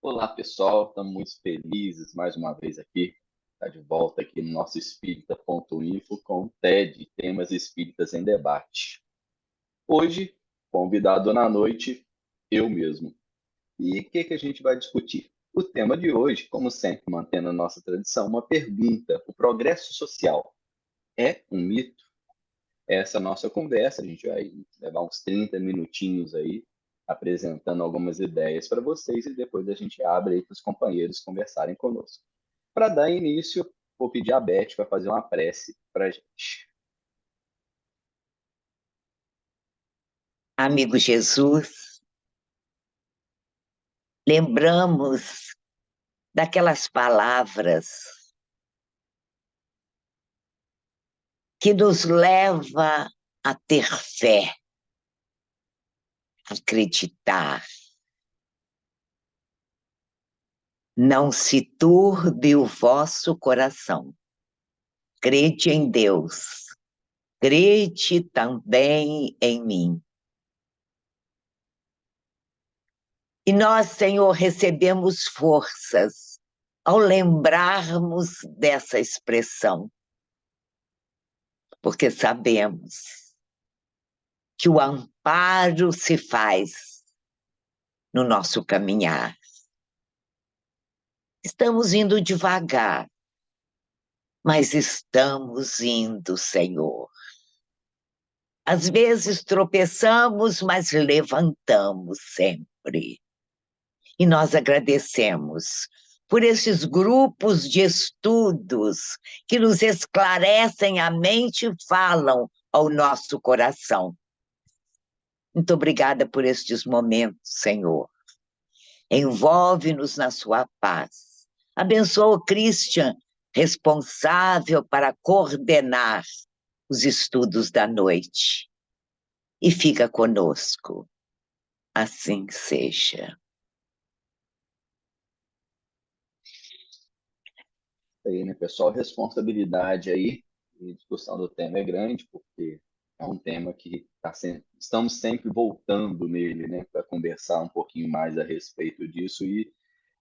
Olá, pessoal, estamos muito felizes mais uma vez aqui, está de volta aqui no nosso Espírita.info com o TED, Temas Espíritas em Debate. Hoje, convidado na noite, eu mesmo. E o que a gente vai discutir? O tema de hoje, como sempre, mantendo a nossa tradição, uma pergunta: o progresso social é um mito? Essa nossa conversa, a gente vai levar uns 30 minutinhos aí, apresentando algumas ideias para vocês e depois a gente abre aí para os companheiros conversarem conosco. Para dar início, vou pedir a Beth para fazer uma prece para a gente. Amigo Jesus, lembramos daquelas palavras que nos leva a ter fé, acreditar. Não se turbe o vosso coração. Crede em Deus. Crede também em mim. E nós, Senhor, recebemos forças ao lembrarmos dessa expressão, porque sabemos que o amparo se faz no nosso caminhar. Estamos indo devagar, mas estamos indo, Senhor. Às vezes tropeçamos, mas levantamos sempre. E nós agradecemos por esses grupos de estudos que nos esclarecem a mente e falam ao nosso coração. Muito obrigada por estes momentos, Senhor. Envolve-nos na sua paz. Abençoa o Christian, responsável para coordenar os estudos da noite. E fica conosco. Assim seja. Aí, né, pessoal, responsabilidade aí e discussão do tema é grande, porque é um tema que estamos sempre voltando nele, né, para conversar um pouquinho mais a respeito disso e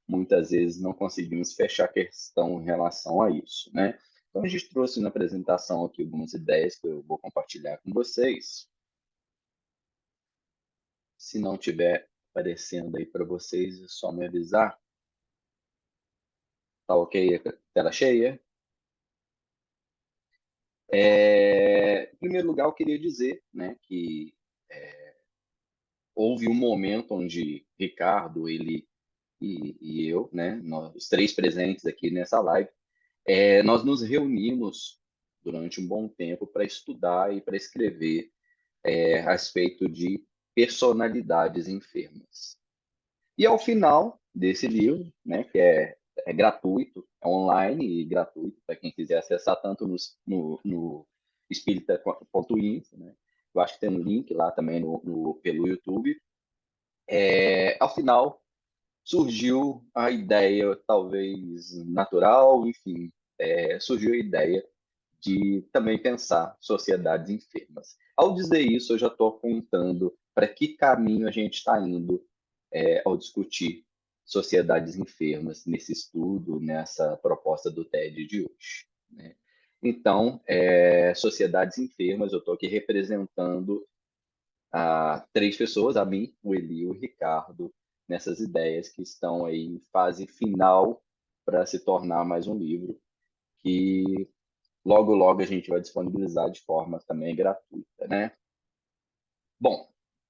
muitas vezes não conseguimos fechar a questão em relação a isso, né? Então, a gente trouxe na apresentação aqui algumas ideias que eu vou compartilhar com vocês. Se não tiver aparecendo aí para vocês, é só me avisar. Tá ok a tela cheia? Em primeiro lugar, eu queria dizer, né, que houve um momento onde Ricardo, ele e eu, né, nós, os três presentes aqui nessa live, nós nos reunimos durante um bom tempo para estudar e para escrever a respeito de personalidades enfermas. E ao final desse livro, né, que é gratuito, é online e gratuito para quem quiser acessar tanto no espírita.info, né? Eu acho que tem um link lá também pelo YouTube. Ao final surgiu a ideia, talvez natural, enfim, surgiu a ideia de também pensar sociedades enfermas. Ao dizer isso, eu já estou apontando para que caminho a gente está indo ao discutir sociedades enfermas nesse estudo, nessa proposta do TED de hoje, né? Então, sociedades enfermas, eu estou aqui representando três pessoas, a mim, o Eli e o Ricardo, nessas ideias que estão aí em fase final para se tornar mais um livro que logo, logo a gente vai disponibilizar de forma também gratuita, né? Bom,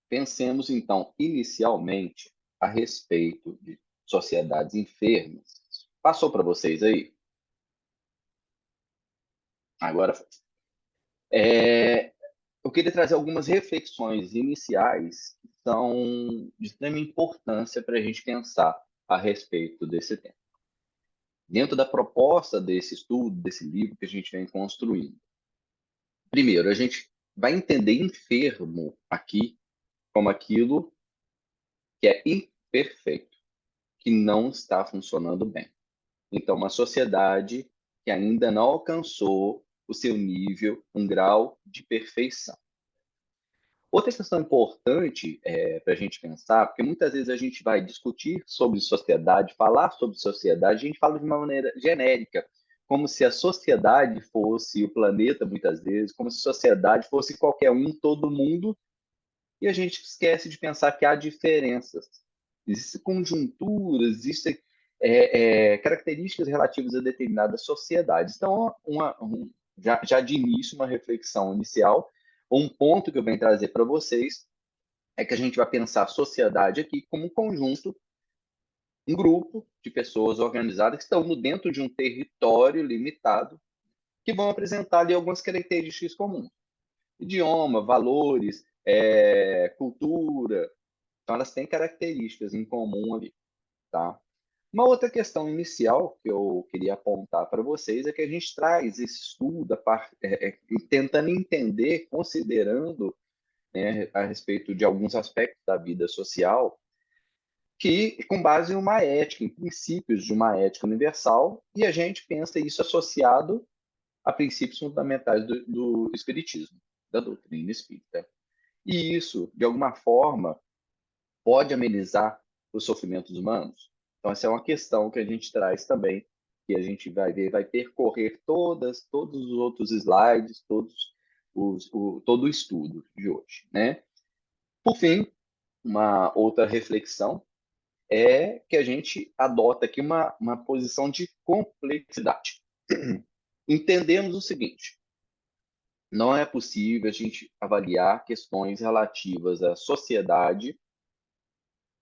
pensemos então inicialmente a respeito de sociedades enfermas. Passou para vocês aí? Agora, eu queria trazer algumas reflexões iniciais que são de extrema importância para a gente pensar a respeito desse tema. Dentro da proposta desse estudo, desse livro que a gente vem construindo. Primeiro, a gente vai entender enfermo aqui como aquilo que é imperfeito, que não está funcionando bem. Então, uma sociedade que ainda não alcançou o seu nível, um grau de perfeição. Outra questão importante para a gente pensar, porque muitas vezes a gente vai discutir sobre sociedade, falar sobre sociedade, a gente fala de uma maneira genérica, como se a sociedade fosse o planeta, muitas vezes, como se a sociedade fosse qualquer um, todo mundo, e a gente esquece de pensar que há diferenças. Existem conjunturas, existem características relativas a determinadas sociedades. Então, já de início, uma reflexão inicial, um ponto que eu venho trazer para vocês é que a gente vai pensar a sociedade aqui como um conjunto, um grupo de pessoas organizadas que estão dentro de um território limitado, que vão apresentar ali algumas características comuns. Idioma, valores, cultura. Então, elas têm características em comum ali, tá? Uma outra questão inicial que eu queria apontar para vocês é que a gente traz esse estudo tentando entender, considerando, né, a respeito de alguns aspectos da vida social, que com base em uma ética, em princípios de uma ética universal, e a gente pensa isso associado a princípios fundamentais do Espiritismo, da doutrina espírita. E isso, de alguma forma, pode amenizar os sofrimentos humanos? Então, essa é uma questão que a gente traz também, que a gente vai ver, vai percorrer todos os outros slides, todo o estudo de hoje, né? Por fim, uma outra reflexão é que a gente adota aqui uma posição de complexidade. Entendemos o seguinte: não é possível a gente avaliar questões relativas à sociedade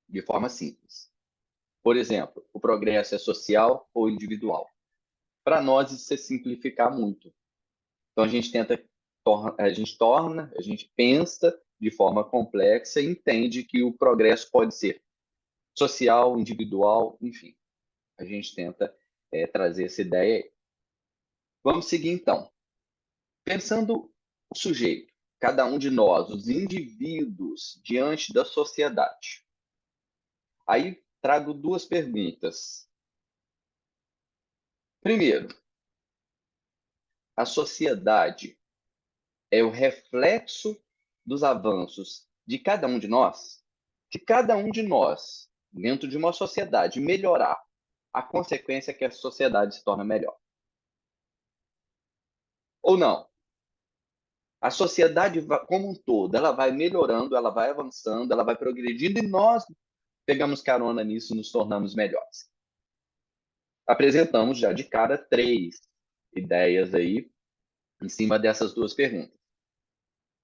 de forma simples. Por exemplo, o progresso é social ou individual? Para nós, isso é simplificar muito. Então, a gente a gente pensa de forma complexa e entende que o progresso pode ser social, individual, enfim. A gente tenta trazer essa ideia aí. Vamos seguir, então. Pensando o sujeito, cada um de nós, os indivíduos diante da sociedade. Aí trago duas perguntas. Primeiro, a sociedade é o reflexo dos avanços de cada um de nós? Se cada um de nós, dentro de uma sociedade, melhorar, a consequência é que a sociedade se torna melhor. Ou não? A sociedade como um todo, ela vai melhorando, ela vai avançando, ela vai progredindo e nós pegamos carona nisso e nos tornamos melhores. Apresentamos já de cara 3 ideias aí em cima dessas duas perguntas.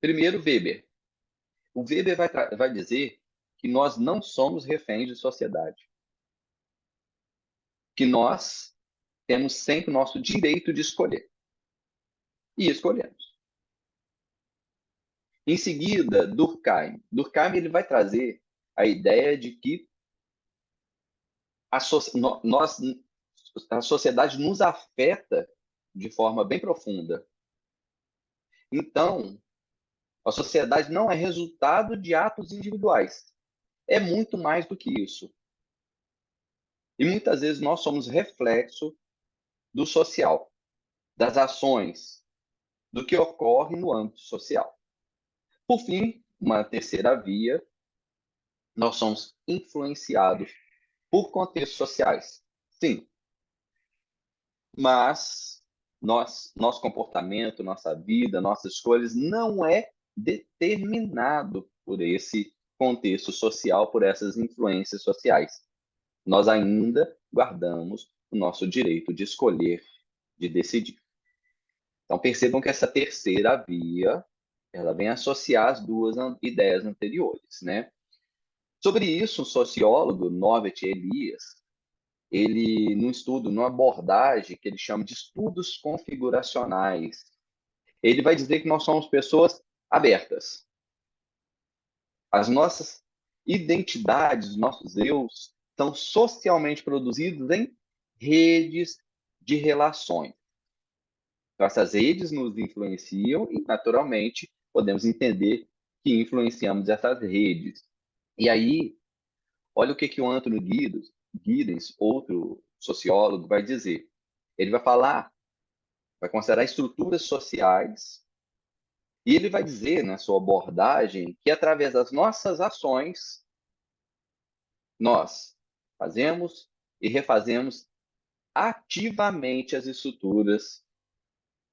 Primeiro, Weber. O Weber vai dizer que nós não somos reféns de sociedade, que nós temos sempre o nosso direito de escolher. E escolhemos. Em seguida, Durkheim. Durkheim ele vai trazer a ideia de que a, so nós, a sociedade nos afeta de forma bem profunda. Então, a sociedade não é resultado de atos individuais. É muito mais do que isso. E muitas vezes nós somos reflexo do social, das ações, do que ocorre no âmbito social. Por fim, uma terceira via, nós somos influenciados por contextos sociais. Sim, mas nosso comportamento, nossa vida, nossas escolhas não é determinado por esse contexto social, por essas influências sociais. Nós ainda guardamos o nosso direito de escolher, de decidir. Então percebam que essa terceira via, ela vem associar as duas ideias anteriores, né? Sobre isso, o sociólogo Norbert Elias, ele, num estudo, numa abordagem que ele chama de estudos configuracionais, ele vai dizer que nós somos pessoas abertas. As nossas identidades, nossos eus, são socialmente produzidos em redes de relações. Então, essas redes nos influenciam e, naturalmente, podemos entender que influenciamos essas redes. E aí, olha o que o Anthony Giddens, outro sociólogo, vai dizer. Ele vai falar, vai considerar estruturas sociais E ele vai dizer na sua abordagem que através das nossas ações, nós fazemos e refazemos ativamente as estruturas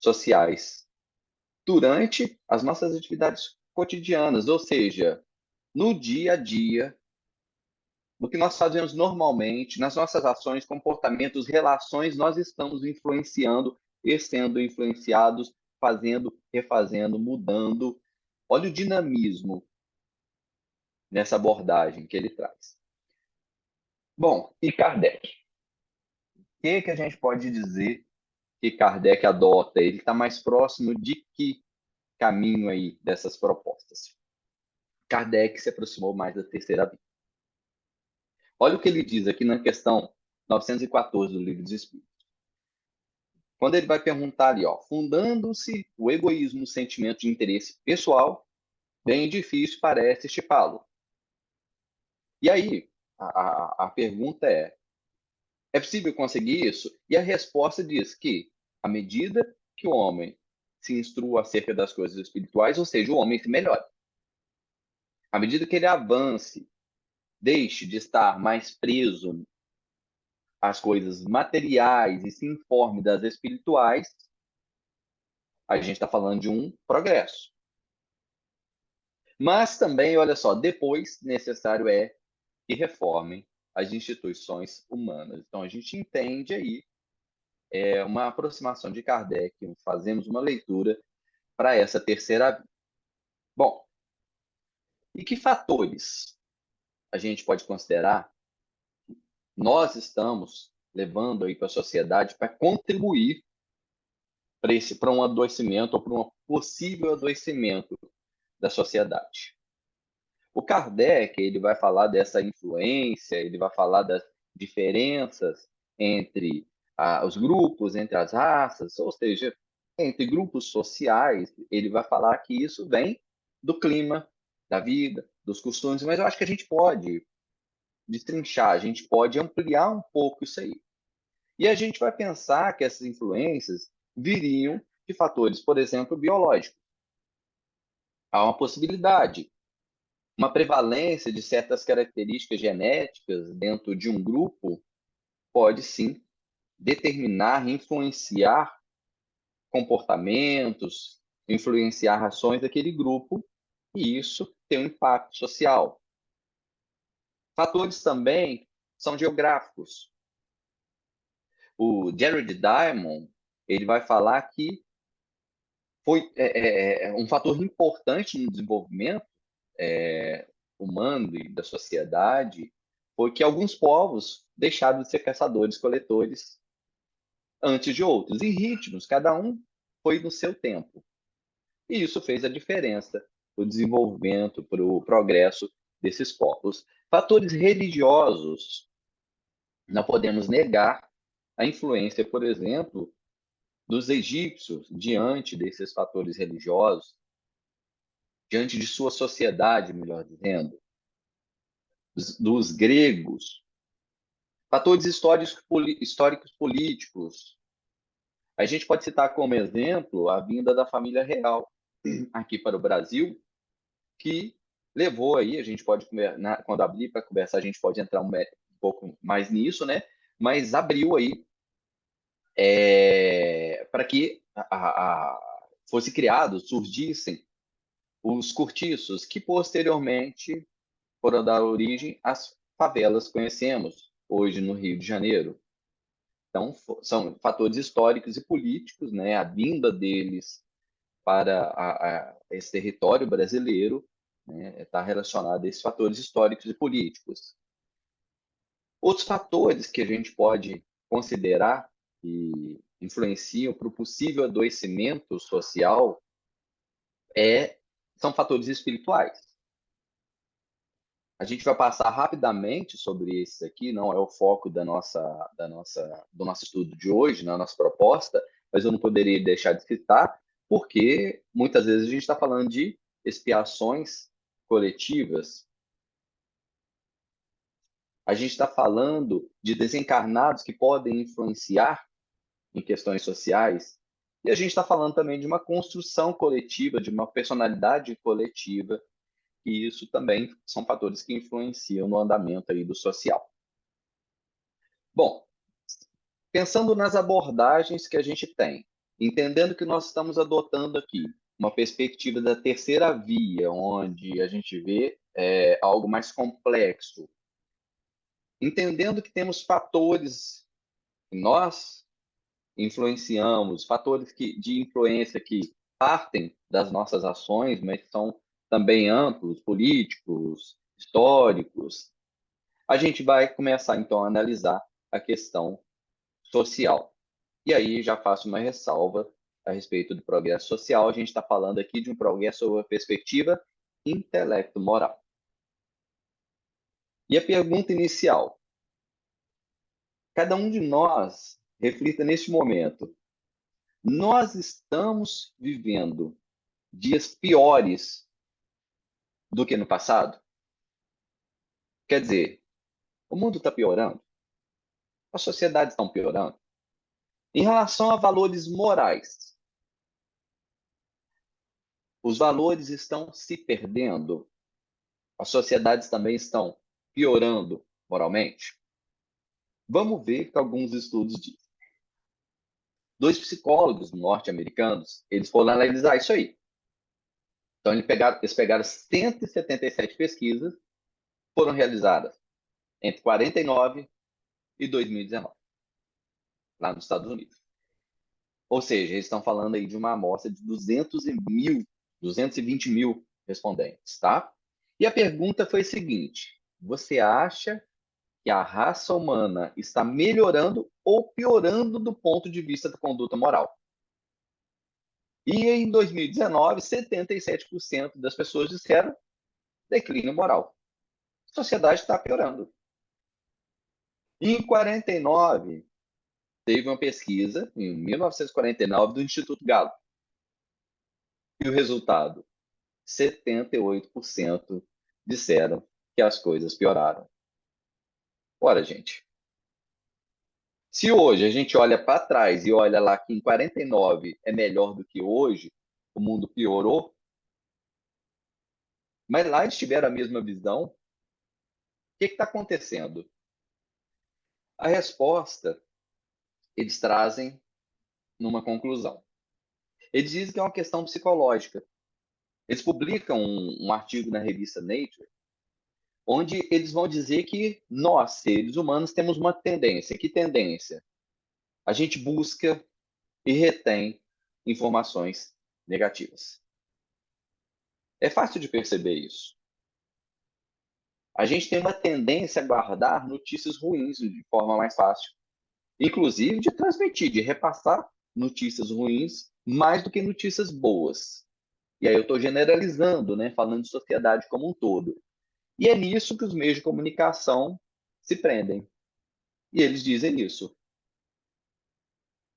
sociais durante as nossas atividades cotidianas, ou seja, no dia a dia, no que nós fazemos normalmente, nas nossas ações, comportamentos, relações, nós estamos influenciando e sendo influenciados, fazendo, refazendo, mudando. Olha o dinamismo nessa abordagem que ele traz. Bom, e Kardec? O que a gente pode dizer que Kardec adota? Ele está mais próximo de que caminho aí dessas propostas? Kardec se aproximou mais da terceira via. Olha o que ele diz aqui na questão 914 do Livro dos Espíritos. Quando ele vai perguntar ali, ó, fundando-se o egoísmo no sentimento de interesse pessoal, bem difícil parece estipá-lo. E aí, a pergunta é possível conseguir isso? E a resposta diz que, à medida que o homem se instrua acerca das coisas espirituais, ou seja, o homem se melhora. À medida que ele avance, deixe de estar mais preso às coisas materiais e se informe das espirituais, a gente está falando de um progresso. Mas também, olha só, depois necessário é que reformem as instituições humanas. Então, a gente entende aí uma aproximação de Kardec, fazemos uma leitura para essa terceira via. Bom, e que fatores a gente pode considerar nós estamos levando aí para a sociedade para contribuir para um adoecimento ou para um possível adoecimento da sociedade? O Kardec, ele vai falar dessa influência, ele vai falar das diferenças entre os grupos, entre as raças, ou seja, entre grupos sociais. Ele vai falar que isso vem do clima, da vida, dos costumes, mas eu acho que a gente pode destrinchar, a gente pode ampliar um pouco isso aí. E a gente vai pensar que essas influências viriam de fatores, por exemplo, biológicos. Há uma possibilidade, uma prevalência de certas características genéticas dentro de um grupo pode sim determinar, influenciar comportamentos, influenciar ações daquele grupo, e isso tem um impacto social. Fatores também são geográficos. O Jared Diamond, ele vai falar que foi um fator importante no desenvolvimento humano e da sociedade foi que alguns povos deixaram de ser caçadores-coletores antes de outros, em ritmos, cada um foi no seu tempo. E isso fez a diferença para o desenvolvimento, para o progresso desses povos. Fatores religiosos, não podemos negar a influência, por exemplo, dos egípcios diante desses fatores religiosos, diante de sua sociedade, melhor dizendo, dos gregos, fatores históricos políticos. A gente pode citar como exemplo a vinda da família real aqui para o Brasil, que levou aí, a gente pode, quando abrir para conversar, a gente pode entrar um pouco mais nisso, né? Mas abriu aí para que fosse criado, surgissem os cortiços, que posteriormente foram dar origem às favelas que conhecemos hoje no Rio de Janeiro. Então, são fatores históricos e políticos, né? A vinda deles para esse território brasileiro, né, está relacionado a esses fatores históricos e políticos. Outros fatores que a gente pode considerar que influenciam para o possível adoecimento social são fatores espirituais. A gente vai passar rapidamente sobre esses aqui, não é o foco do nosso estudo de hoje, na nossa proposta, mas eu não poderia deixar de citar, porque muitas vezes a gente está falando de expiações coletivas, a gente está falando de desencarnados que podem influenciar em questões sociais, E a gente está falando também de uma construção coletiva, de uma personalidade coletiva, e isso também são fatores que influenciam no andamento aí do social. Bom, pensando nas abordagens que a gente tem, entendendo que nós estamos adotando aqui uma perspectiva da terceira via, onde a gente vê algo mais complexo, entendendo que temos fatores que nós influenciamos, fatores de influência que partem das nossas ações, mas são também amplos, políticos, históricos, a gente vai começar então a analisar a questão social. E aí já faço uma ressalva a respeito do progresso social. A gente está falando aqui de um progresso sob a perspectiva intelecto-moral. E a pergunta inicial: cada um de nós reflita neste momento. Nós estamos vivendo dias piores do que no passado? Quer dizer, o mundo está piorando? As sociedades estão piorando? Em relação a valores morais, os valores estão se perdendo? As sociedades também estão piorando moralmente? Vamos ver que alguns estudos dizem. Dois psicólogos norte-americanos, eles foram analisar isso aí. Então, eles pegaram 177 pesquisas, foram realizadas entre 49 e 2019, lá nos Estados Unidos. Ou seja, eles estão falando aí de uma amostra de 220 mil respondentes, tá? E a pergunta foi a seguinte: você acha que a raça humana está melhorando ou piorando do ponto de vista da conduta moral? E em 2019, 77% das pessoas disseram declínio moral. A sociedade está piorando. E em 49, teve uma pesquisa, em 1949, do Instituto Gallup. E o resultado? 78% disseram que as coisas pioraram. Ora, gente, se hoje a gente olha para trás e olha lá que em 49 é melhor do que hoje, o mundo piorou, mas lá eles tiveram a mesma visão, o que está acontecendo? A resposta eles trazem numa conclusão. Eles dizem que é uma questão psicológica. Eles publicam um artigo na revista Nature, onde eles vão dizer que nós, seres humanos, temos uma tendência. Que tendência? A gente busca e retém informações negativas. É fácil de perceber isso. A gente tem uma tendência a guardar notícias ruins de forma mais fácil. Inclusive de transmitir, de repassar notícias ruins mais do que notícias boas. E aí eu estou generalizando, né, falando de sociedade como um todo. E é nisso que os meios de comunicação se prendem. E eles dizem isso.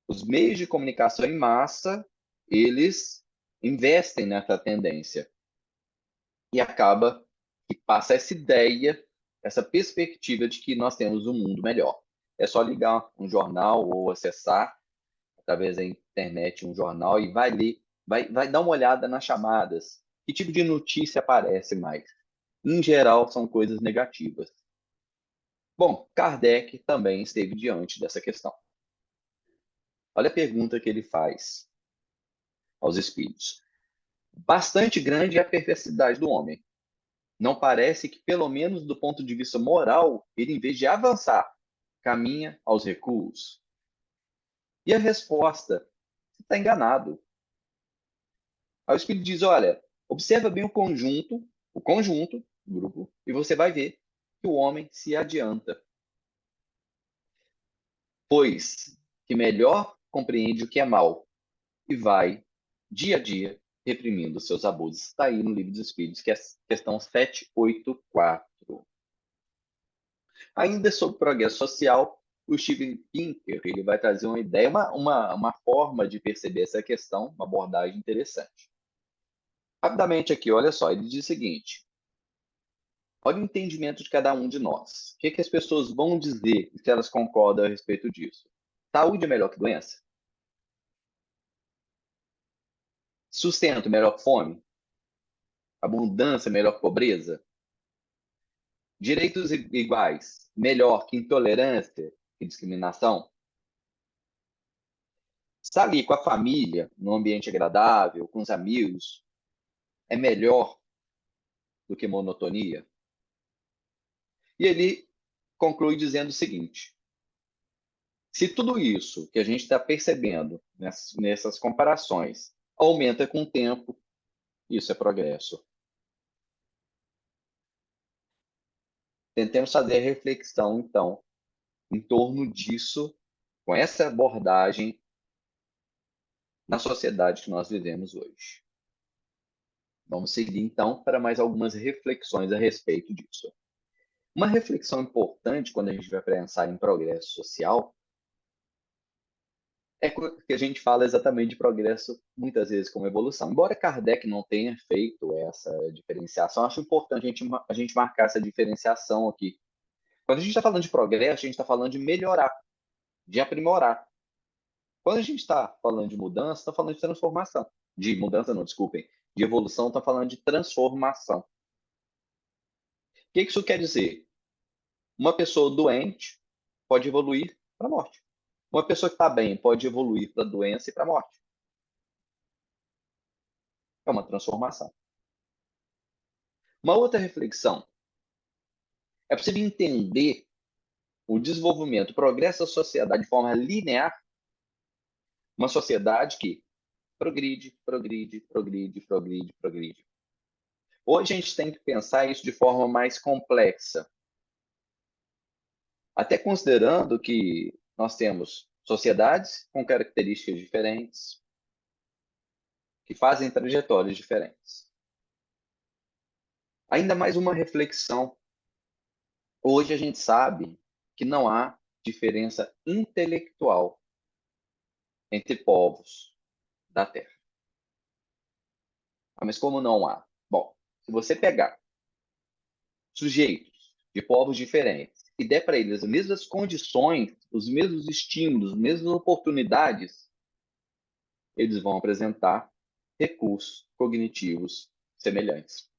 Os meios de comunicação em massa, eles investem nessa tendência. E acaba que passa essa ideia, essa perspectiva de que nós temos um mundo melhor. É só ligar um jornal ou acessar, através da internet, um jornal e vai ler, vai dar uma olhada nas chamadas. Que tipo de notícia aparece mais? Em geral, são coisas negativas. Bom, Kardec também esteve diante dessa questão. Olha a pergunta que ele faz aos espíritos. Bastante grande é a perversidade do homem. Não parece que, pelo menos do ponto de vista moral, ele, em vez de avançar, caminha aos recuos? E a resposta: você está enganado. Aí o espírito diz: olha, observa bem o grupo, e você vai ver que o homem se adianta. Pois que melhor compreende o que é mal e vai, dia a dia, reprimindo seus abusos. Está aí no Livro dos Espíritos, que é a questão 784. Ainda sobre progresso social, o Steven Pinker ele vai trazer uma ideia, uma forma de perceber essa questão, uma abordagem interessante. Rapidamente aqui, olha só, ele diz o seguinte: olha o entendimento de cada um de nós. O que, que as pessoas vão dizer se elas concordam a respeito disso? Saúde é melhor que doença? Sustento, melhor fome. Abundância, melhor pobreza. Direitos iguais, melhor que intolerância e discriminação. Estar ali com a família, num ambiente agradável, com os amigos, é melhor do que monotonia. E ele conclui dizendo o seguinte: se tudo isso que a gente está percebendo nessas comparações aumenta com o tempo, isso é progresso. Tentemos fazer reflexão, então, em torno disso, com essa abordagem na sociedade que nós vivemos hoje. Vamos seguir, então, para mais algumas reflexões a respeito disso. Uma reflexão importante quando a gente vai pensar em progresso social é que a gente fala exatamente de progresso muitas vezes como evolução. Embora Kardec não tenha feito essa diferenciação, acho importante a gente marcar essa diferenciação aqui. Quando a gente está falando de progresso, a gente está falando de melhorar, de aprimorar. Quando a gente está falando de mudança, está falando de transformação. De mudança, não, desculpem. De evolução, está falando de transformação. O que isso quer dizer? Uma pessoa doente pode evoluir para a morte. Uma pessoa que está bem pode evoluir para a doença e para a morte. É uma transformação. Uma outra reflexão. É possível entender o desenvolvimento, o progresso da sociedade de forma linear? Uma sociedade que progride, progride, progride, progride, progride. Hoje a gente tem que pensar isso de forma mais complexa. Até considerando que nós temos sociedades com características diferentes, que fazem trajetórias diferentes. Ainda mais uma reflexão. Hoje a gente sabe que não há diferença intelectual entre povos da Terra. Ah, mas como não há? Bom, se você pegar sujeitos de povos diferentes e der para eles as mesmas condições, os mesmos estímulos, as mesmas oportunidades, eles vão apresentar recursos cognitivos semelhantes.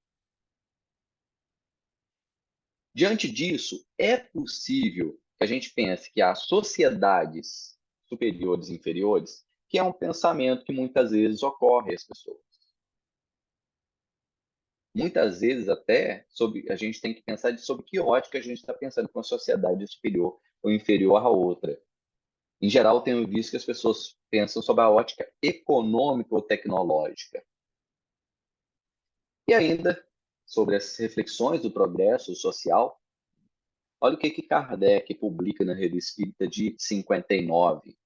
Diante disso, é possível que a gente pense que há sociedades superiores e inferiores, que é um pensamento que muitas vezes ocorre às pessoas. Muitas vezes até a gente tem que pensar sobre que ótica a gente está pensando com a sociedade superior ou inferior à outra. Em geral, tenho visto que as pessoas pensam sobre a ótica econômica ou tecnológica. E ainda, sobre as reflexões do progresso social, olha o que Kardec publica na Revista Espírita de 59.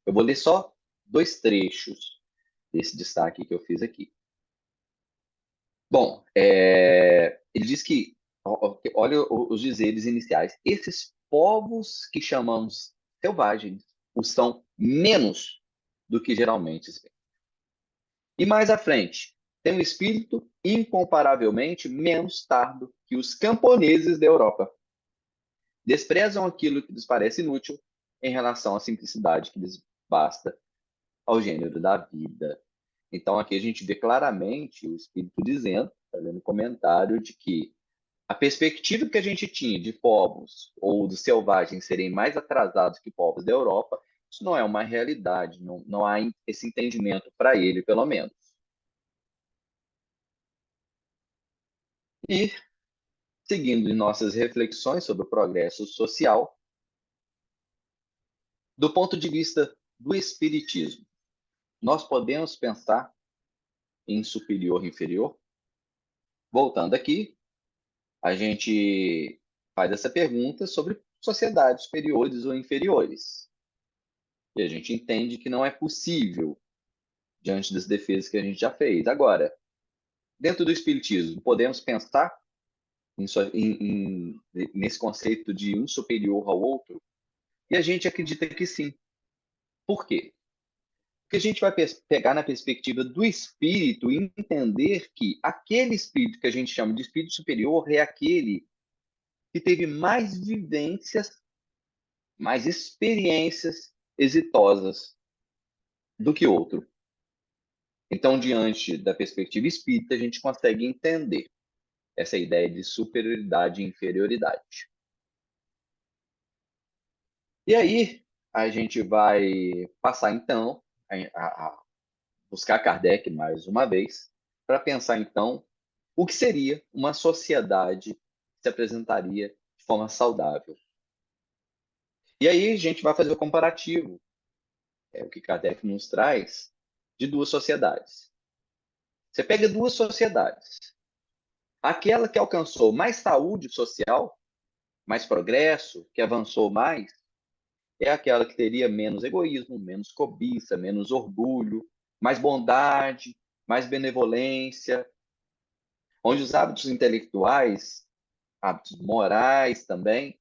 Eu vou ler só 2 trechos desse destaque que eu fiz aqui. Bom, ele diz que, olha os dizeres iniciais, esses povos que chamamos selvagens o são menos do que geralmente se vê. E mais à frente, tem um espírito incomparavelmente menos tardo que os camponeses da Europa. Desprezam aquilo que lhes parece inútil em relação à simplicidade que lhes basta ao gênero da vida. Então, aqui a gente vê claramente o espírito dizendo, fazendo comentário, de que a perspectiva que a gente tinha de povos ou dos selvagens serem mais atrasados que povos da Europa, isso não é uma realidade, não há esse entendimento para ele, pelo menos. E, seguindo nossas reflexões sobre o progresso social, do ponto de vista do espiritismo, nós podemos pensar em superior e inferior? Voltando aqui, a gente faz essa pergunta sobre sociedades superiores ou inferiores. E a gente entende que não é possível diante das defesas que a gente já fez. Agora, dentro do espiritismo, podemos pensar nesse conceito de um superior ao outro? E a gente acredita que sim. Por quê? Porque a gente vai pegar na perspectiva do espírito e entender que aquele espírito que a gente chama de espírito superior é aquele que teve mais vivências, mais experiências exitosas do que outro. Então, diante da perspectiva espírita, a gente consegue entender essa ideia de superioridade e inferioridade. E aí, a gente vai passar, então, a buscar Kardec mais uma vez, para pensar, então, o que seria uma sociedade que se apresentaria de forma saudável. E aí a gente vai fazer o comparativo, o que Kardec nos traz, de duas sociedades. Você pega duas sociedades. Aquela que alcançou mais saúde social, mais progresso, que avançou mais, é aquela que teria menos egoísmo, menos cobiça, menos orgulho, mais bondade, mais benevolência, onde os hábitos intelectuais, hábitos morais também,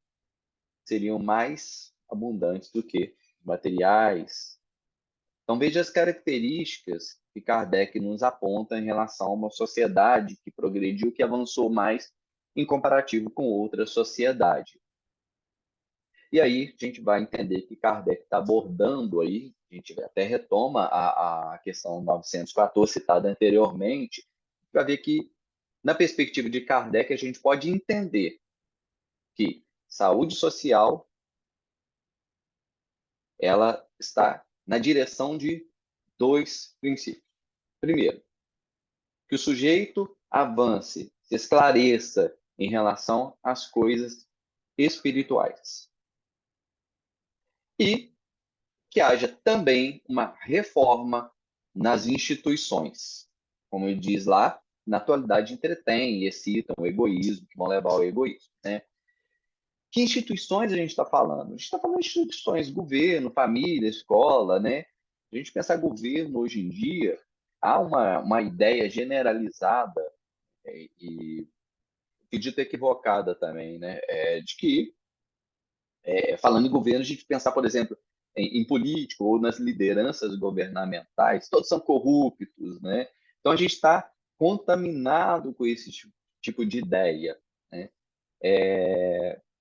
seriam mais abundantes do que materiais. Então, veja as características que Kardec nos aponta em relação a uma sociedade que progrediu, que avançou mais em comparativo com outra sociedade. E aí a gente vai entender que Kardec está abordando aí, a gente até retoma a questão 914 citada anteriormente, para ver que, na perspectiva de Kardec, a gente pode entender que saúde social ela está na direção de dois princípios. Primeiro, que o sujeito avance, se esclareça em relação às coisas espirituais. E que haja também uma reforma nas instituições. Como ele diz lá, na atualidade entretém e excitam o egoísmo, que vão levar ao egoísmo. Né? Que instituições a gente está falando? A gente está falando de instituições, governo, família, escola, né? A gente pensar governo hoje em dia, há uma ideia generalizada e acredito equivocada também, né? De que, falando em governo, a gente pensar, por exemplo, em político ou nas lideranças governamentais, todos são corruptos, né? Então a gente está contaminado com esse tipo de ideia, né?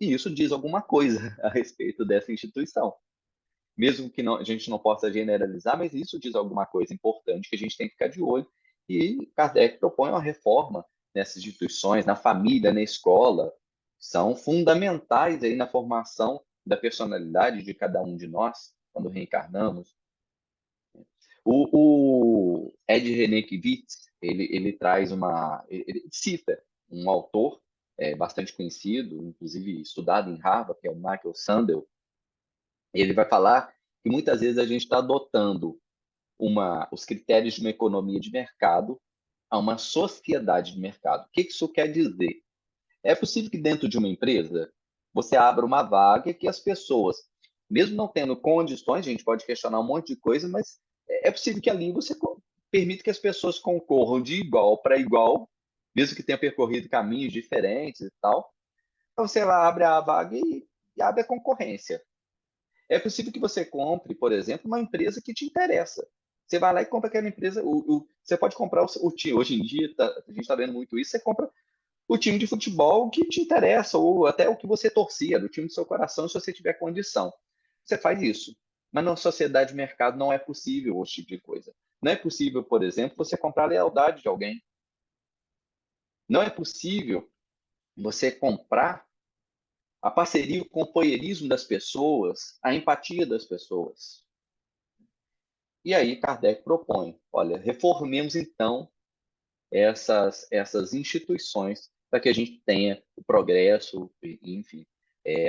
E isso diz alguma coisa a respeito dessa instituição. Mesmo que a gente não possa generalizar, mas isso diz alguma coisa importante que a gente tem que ficar de olho. E Kardec propõe uma reforma nessas instituições, na família, na escola, são fundamentais aí na formação da personalidade de cada um de nós, quando reencarnamos. O Ed Renekiewicz, ele traz ele cita um autor bastante conhecido, inclusive estudado em Harvard, que é o Michael Sandel. Ele vai falar que muitas vezes a gente está adotando os critérios de uma economia de mercado a uma sociedade de mercado. O que isso quer dizer? É possível que dentro de uma empresa você abra uma vaga que as pessoas, mesmo não tendo condições, a gente pode questionar um monte de coisa, mas é possível que ali você permita que as pessoas concorram de igual para igual, mesmo que tenham percorrido caminhos diferentes e tal. Então você lá abre a vaga e abre a concorrência. É possível que você compre, por exemplo, uma empresa que te interessa. Você vai lá e compra aquela empresa. Você pode comprar o time. Hoje em dia, a gente está vendo muito isso. Você compra o time de futebol que te interessa, ou até o que você torcia, do time do seu coração, se você tiver condição. Você faz isso. Mas na sociedade de mercado não é possível esse tipo de coisa. Não é possível, por exemplo, você comprar a lealdade de alguém. Não é possível você comprar a parceria, o companheirismo das pessoas, a empatia das pessoas. E aí Kardec propõe, olha, reformemos então essas instituições para que a gente tenha o progresso, enfim,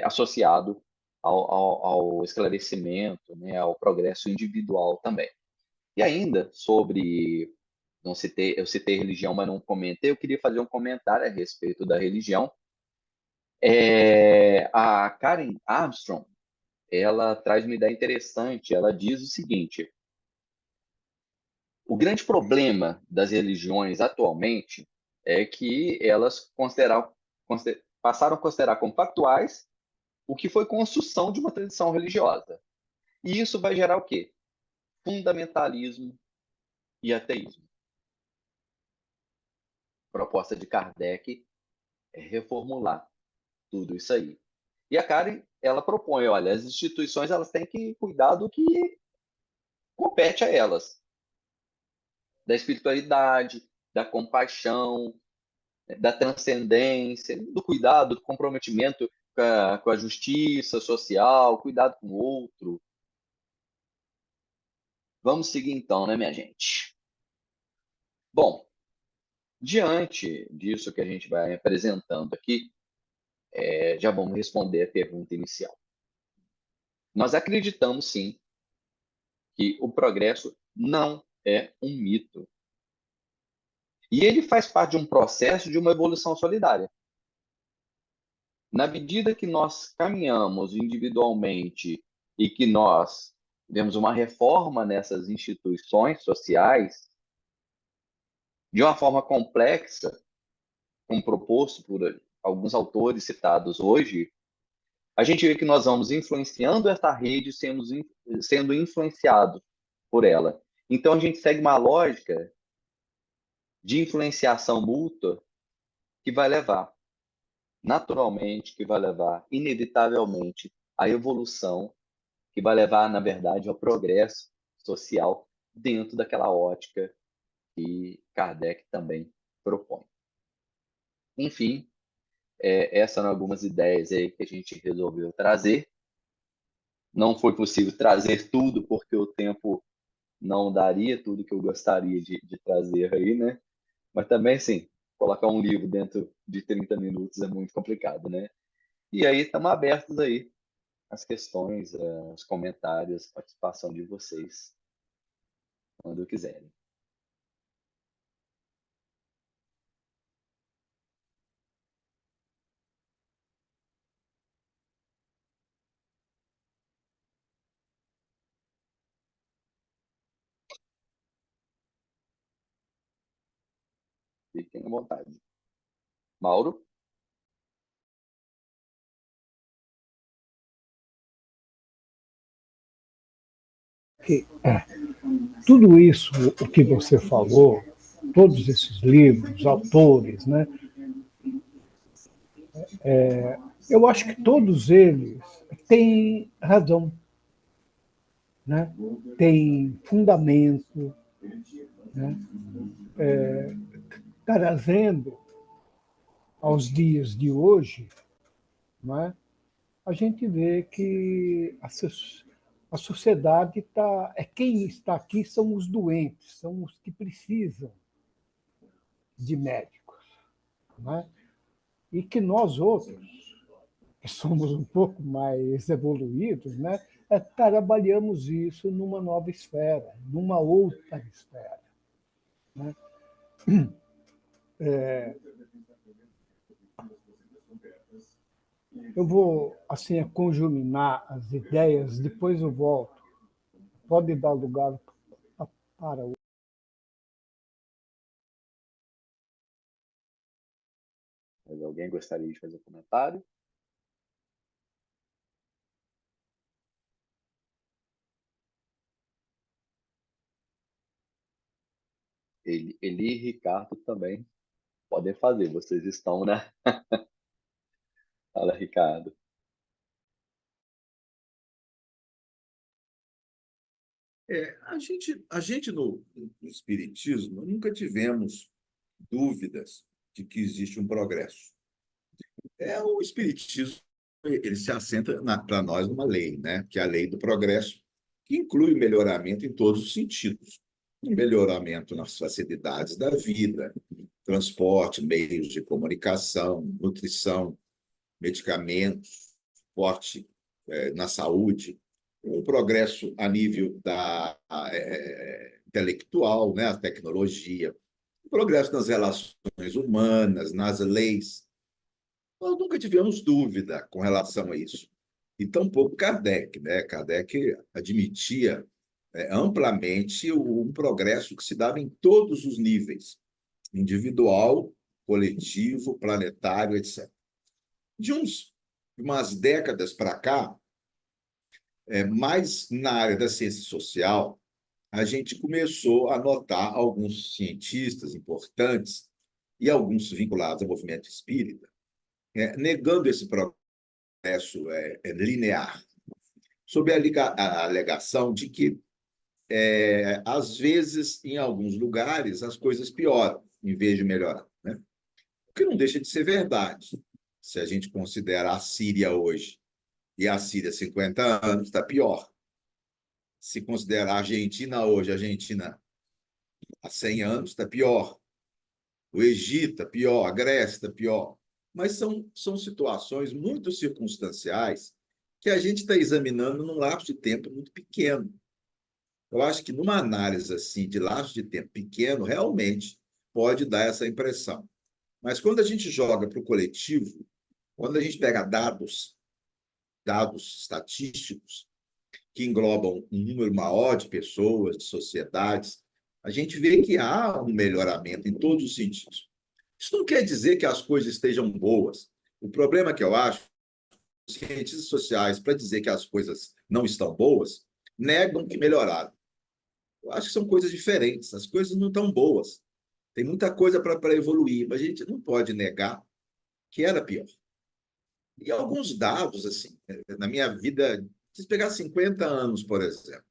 associado ao esclarecimento, né, ao progresso individual também. E ainda sobre, eu citei religião, mas não comentei, eu queria fazer um comentário a respeito da religião. A Karen Armstrong, ela traz uma ideia interessante, ela diz o seguinte: o grande problema das religiões atualmente é que elas passaram a considerar como factuais o que foi construção de uma tradição religiosa. E isso vai gerar o quê? Fundamentalismo e ateísmo. A proposta de Kardec é reformular tudo isso aí. E a Karen, ela propõe, olha, as instituições elas têm que cuidar do que compete a elas. da espiritualidade, da compaixão, da transcendência, do cuidado, do comprometimento com a justiça social, cuidado com o outro. Vamos seguir então, né, minha gente? Bom, diante disso que a gente vai apresentando aqui, já vamos responder a pergunta inicial. Nós acreditamos, sim, que o progresso não é um mito. E ele faz parte de um processo de uma evolução solidária. Na medida que nós caminhamos individualmente e que nós vemos uma reforma nessas instituições sociais, de uma forma complexa, como proposto por alguns autores citados hoje, a gente vê que nós vamos influenciando essa rede, sendo influenciados por ela. Então, a gente segue uma lógica de influenciação mútua que vai levar, naturalmente, que vai levar, inevitavelmente, à evolução, que vai levar, na verdade, ao progresso social dentro daquela ótica que Kardec também propõe. Enfim, essas são algumas ideias aí que a gente resolveu trazer. Não foi possível trazer tudo, porque o tempo não daria tudo que eu gostaria de trazer aí, né? Mas também, sim, colocar um livro dentro de 30 minutos é muito complicado, né? E aí estamos abertos aí às questões, aos comentários, participação de vocês, quando quiserem. Fiquem à vontade. Mauro? Que, tudo isso, o que você falou, todos esses livros, autores, né? Eu acho que todos eles têm razão, né? Têm fundamento, né? Trazendo aos dias de hoje, né? A gente vê que a sociedade quem está aqui são os doentes, são os que precisam de médicos, né? E que nós outros, que somos um pouco mais evoluídos, né, trabalhamos isso numa nova esfera, numa outra esfera. Né? Eu vou assim conjuminar as ideias, depois eu volto. Pode dar lugar para o. Mas alguém gostaria de fazer um comentário? Eli e Ricardo também podem fazer, vocês estão, né? Fala, Ricardo. A gente no Espiritismo nunca tivemos dúvidas de que existe um progresso. O Espiritismo ele se assenta para nós numa lei, né? Que é a lei do progresso, que inclui melhoramento em todos os sentidos. Melhoramento nas facilidades da vida, transporte, meios de comunicação, nutrição, medicamentos, suporte na saúde, um progresso a nível intelectual, né, a tecnologia, um progresso nas relações humanas, nas leis. Nós nunca tivemos dúvida com relação a isso. E tampouco Kardec, né? Kardec admitia amplamente um progresso que se dava em todos os níveis, individual, coletivo, planetário, etc. De umas décadas para cá, mais na área da ciência social, a gente começou a notar alguns cientistas importantes e alguns vinculados ao movimento espírita, negando esse progresso linear, sob a alegação de que às vezes, em alguns lugares, as coisas pioram, em vez de melhorar, né? O que não deixa de ser verdade. Se a gente considera a Síria hoje, e a Síria 50 anos, está pior. Se considerar a Argentina hoje, a Argentina há 100 anos, está pior. O Egito está pior, a Grécia está pior. Mas são situações muito circunstanciais que a gente está examinando num lapso de tempo muito pequeno. Eu acho que numa análise assim de lapso de tempo pequeno, realmente pode dar essa impressão. Mas quando a gente joga para o coletivo, quando a gente pega dados estatísticos que englobam um número maior de pessoas, de sociedades, a gente vê que há um melhoramento em todos os sentidos. Isso não quer dizer que as coisas estejam boas. O problema que eu acho, os cientistas sociais, para dizer que as coisas não estão boas, negam que melhoraram. Eu acho que são coisas diferentes. As coisas não estão boas. Tem muita coisa para evoluir, mas a gente não pode negar que era pior. E alguns dados, assim, na minha vida, se pegar 50 anos, por exemplo,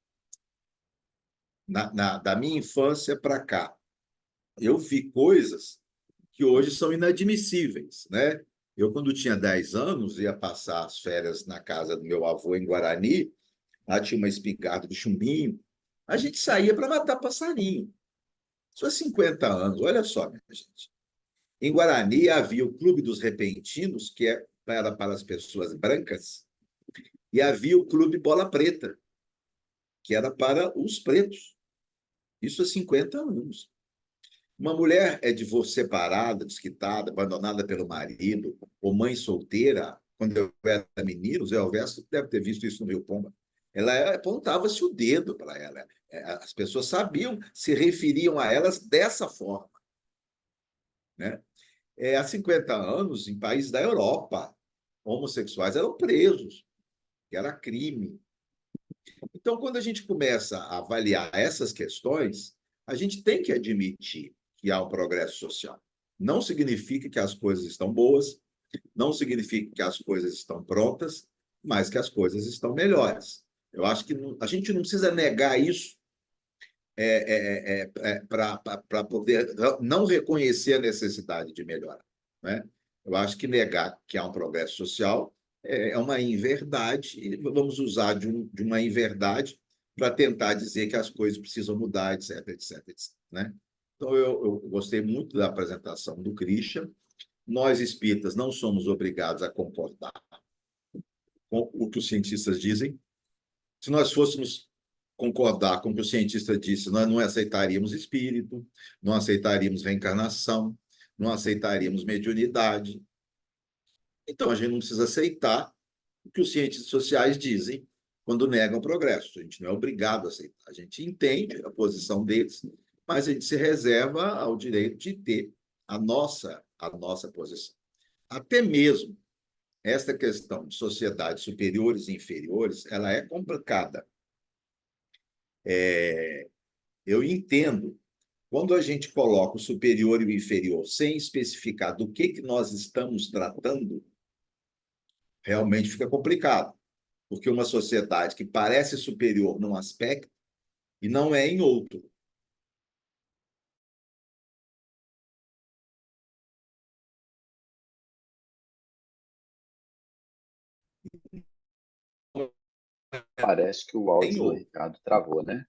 da minha infância para cá, eu vi coisas que hoje são inadmissíveis, né? Eu, quando tinha 10 anos, ia passar as férias na casa do meu avô em Guarani, lá tinha uma espingarda de chumbinho, a gente saía para matar passarinho. Isso há 50 anos, olha só, minha gente. Em Guarani havia o Clube dos Repentinos, que era para as pessoas brancas, e havia o Clube Bola Preta, que era para os pretos. Isso há 50 anos. Uma mulher é separada, desquitada, abandonada pelo marido, ou mãe solteira, quando eu era menino, Zé Alverso deve ter visto isso no Rio Pomba, ela apontava-se o dedo para ela. As pessoas sabiam, se referiam a elas dessa forma, né? Há 50 anos, em países da Europa, homossexuais eram presos, que era crime. Então, quando a gente começa a avaliar essas questões, a gente tem que admitir que há um progresso social. Não significa que as coisas estão boas, não significa que as coisas estão prontas, mas que as coisas estão melhores. Eu acho que a gente não precisa negar isso para poder não reconhecer a necessidade de melhorar, né? Eu acho que negar que há um progresso social é uma inverdade, e vamos usar de uma inverdade para tentar dizer que as coisas precisam mudar, etc, etc, etc, né? Então, eu gostei muito da apresentação do Christian. Nós, espíritas, não somos obrigados a concordar com o que os cientistas dizem. Se nós fôssemos concordar com o que o cientista disse, nós não aceitaríamos espírito, não aceitaríamos reencarnação, não aceitaríamos mediunidade. Então, a gente não precisa aceitar o que os cientistas sociais dizem quando negam o progresso. A gente não é obrigado a aceitar. A gente entende a posição deles, mas a gente se reserva ao direito de ter a nossa posição. Até mesmo esta questão de sociedades superiores e inferiores, ela é complicada. Eu entendo. Quando a gente coloca o superior e o inferior sem especificar do que nós estamos tratando, realmente fica complicado. Porque uma sociedade que parece superior num aspecto e não é em outro. Parece que o É em áudio do outro. Ricardo travou, né?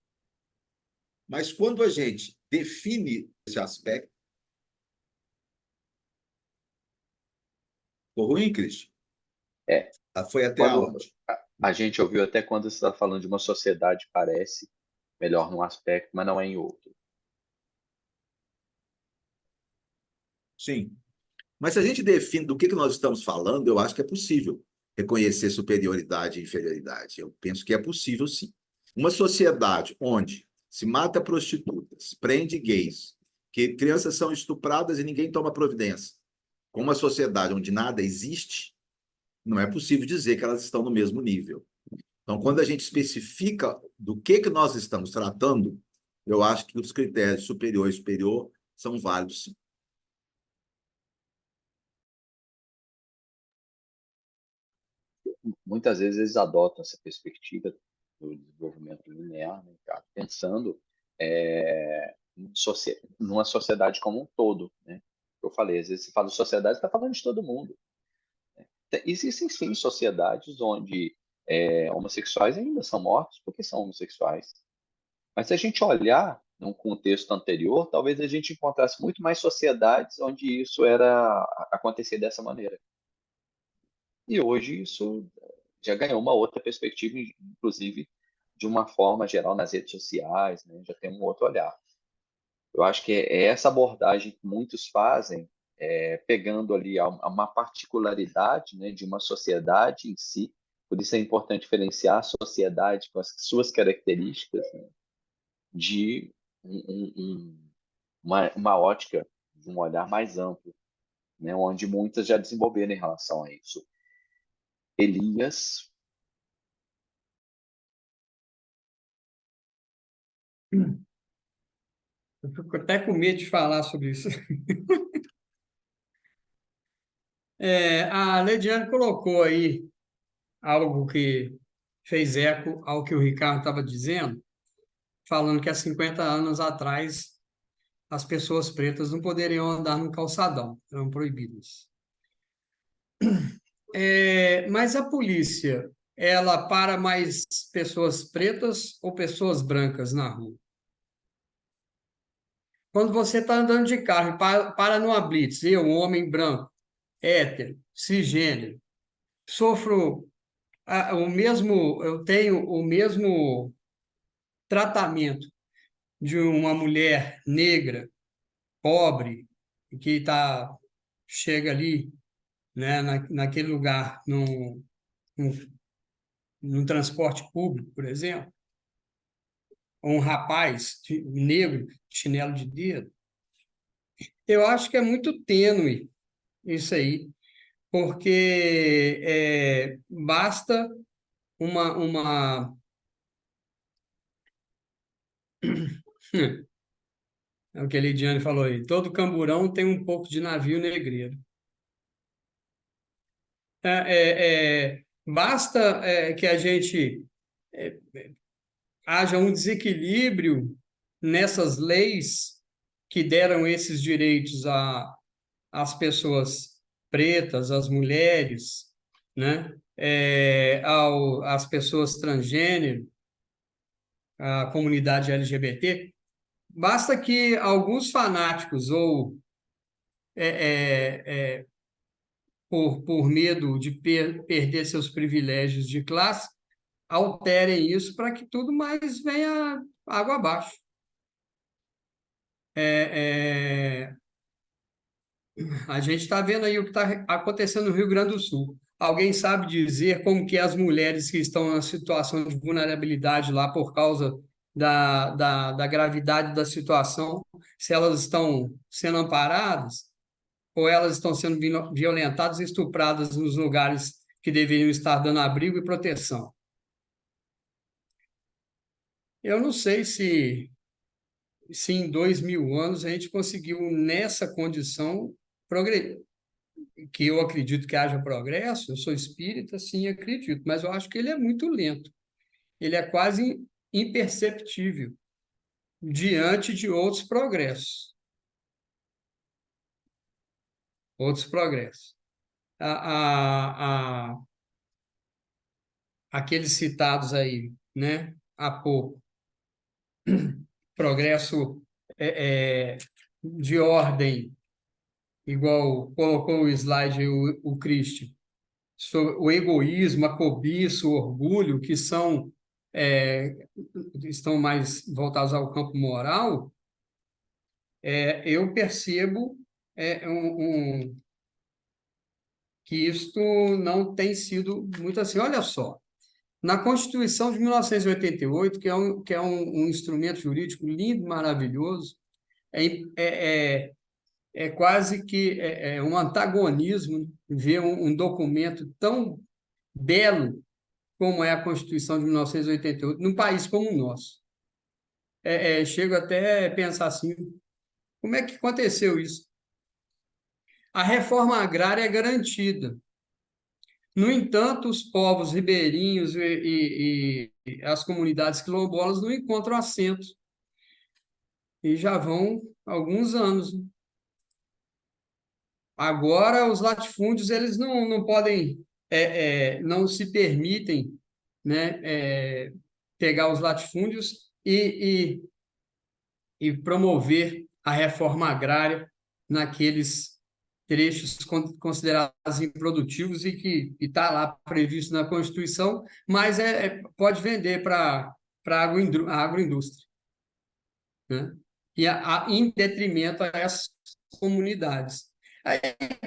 Mas quando a gente define esse aspecto, ficou ruim, Cristian? É, Foi até quando onde? a gente ouviu até quando você está falando de uma sociedade parece melhor num aspecto, mas não é em outro. Sim. Mas se a gente define do que nós estamos falando, eu acho que é possível reconhecer superioridade e inferioridade. Eu penso que é possível, sim. Uma sociedade onde se mata prostitutas, prende gays, que crianças são estupradas e ninguém toma providência, com uma sociedade onde nada existe, não é possível dizer que elas estão no mesmo nível. Então, quando a gente especifica do que nós estamos tratando, eu acho que os critérios superior e superior são válidos, sim. Muitas vezes eles adotam essa perspectiva do desenvolvimento linear, né, Ricardo? Pensando numa sociedade como um todo, né? Eu falei, às vezes você fala de sociedade, você está falando de todo mundo. Existem, sim, sociedades onde homossexuais ainda são mortos porque são homossexuais. Mas se a gente olhar num contexto anterior, talvez a gente encontrasse muito mais sociedades onde isso acontecia dessa maneira. E hoje isso já ganhou uma outra perspectiva, inclusive de uma forma geral nas redes sociais, né? Já tem um outro olhar. Eu acho que é essa abordagem que muitos fazem, pegando ali uma particularidade, né, de uma sociedade em si. Por isso é importante diferenciar a sociedade com as suas características, né, de uma ótica, de um olhar mais amplo, né, onde muitas já desenvolveram em relação a isso. Elias. Eu fico até com medo de falar sobre isso. A Leidiane colocou aí algo que fez eco ao que o Ricardo estava dizendo, falando que há 50 anos atrás as pessoas pretas não poderiam andar no calçadão, eram proibidas. Mas a polícia, ela para mais pessoas pretas ou pessoas brancas na rua? Quando você está andando de carro e para numa blitz, eu, um homem branco, hétero, cisgênero, sofro eu tenho o mesmo tratamento de uma mulher negra, pobre, que chega ali, né, naquele lugar, num transporte público, por exemplo, ou um rapaz negro, chinelo de dedo. Eu acho que é muito tênue isso aí, porque basta uma é o que a Lidiane falou aí, todo camburão tem um pouco de navio negreiro. Basta que a gente haja um desequilíbrio nessas leis que deram esses direitos às pessoas pretas, às mulheres, né? Às pessoas transgênero, à comunidade LGBT. Basta que alguns fanáticos ou por medo de perder seus privilégios de classe, alterem isso para que tudo mais venha água abaixo. A gente está vendo aí o que está acontecendo no Rio Grande do Sul. Alguém sabe dizer como que as mulheres que estão na situação de vulnerabilidade lá por causa da gravidade da situação, se elas estão sendo amparadas ou elas estão sendo violentadas e estupradas nos lugares que deveriam estar dando abrigo e proteção? Eu não sei se em 2000 anos a gente conseguiu, nessa condição, progredir. Que eu acredito que haja progresso, eu sou espírita, sim, acredito, mas eu acho que ele é muito lento. Ele é quase imperceptível diante de outros progressos. Outros progressos. Aqueles citados aí, né, há pouco, progresso de ordem, igual colocou o slide o Christian, sobre o egoísmo, a cobiça, o orgulho, que estão mais voltados ao campo moral, eu percebo que isto não tem sido muito assim. Olha só, na Constituição de 1988, que é um instrumento jurídico lindo, maravilhoso, é quase que um antagonismo ver um documento tão belo como é a Constituição de 1988, num país como o nosso. Chego até a pensar assim, como é que aconteceu isso? A reforma agrária é garantida. No entanto, os povos ribeirinhos e as comunidades quilombolas não encontram assento, e já vão alguns anos. Agora, os latifúndios eles não podem, não se permitem, né, pegar os latifúndios e promover a reforma agrária naqueles trechos considerados improdutivos e que está lá previsto na Constituição, mas pode vender para a agroindústria, né? Em detrimento a essas comunidades. Aí,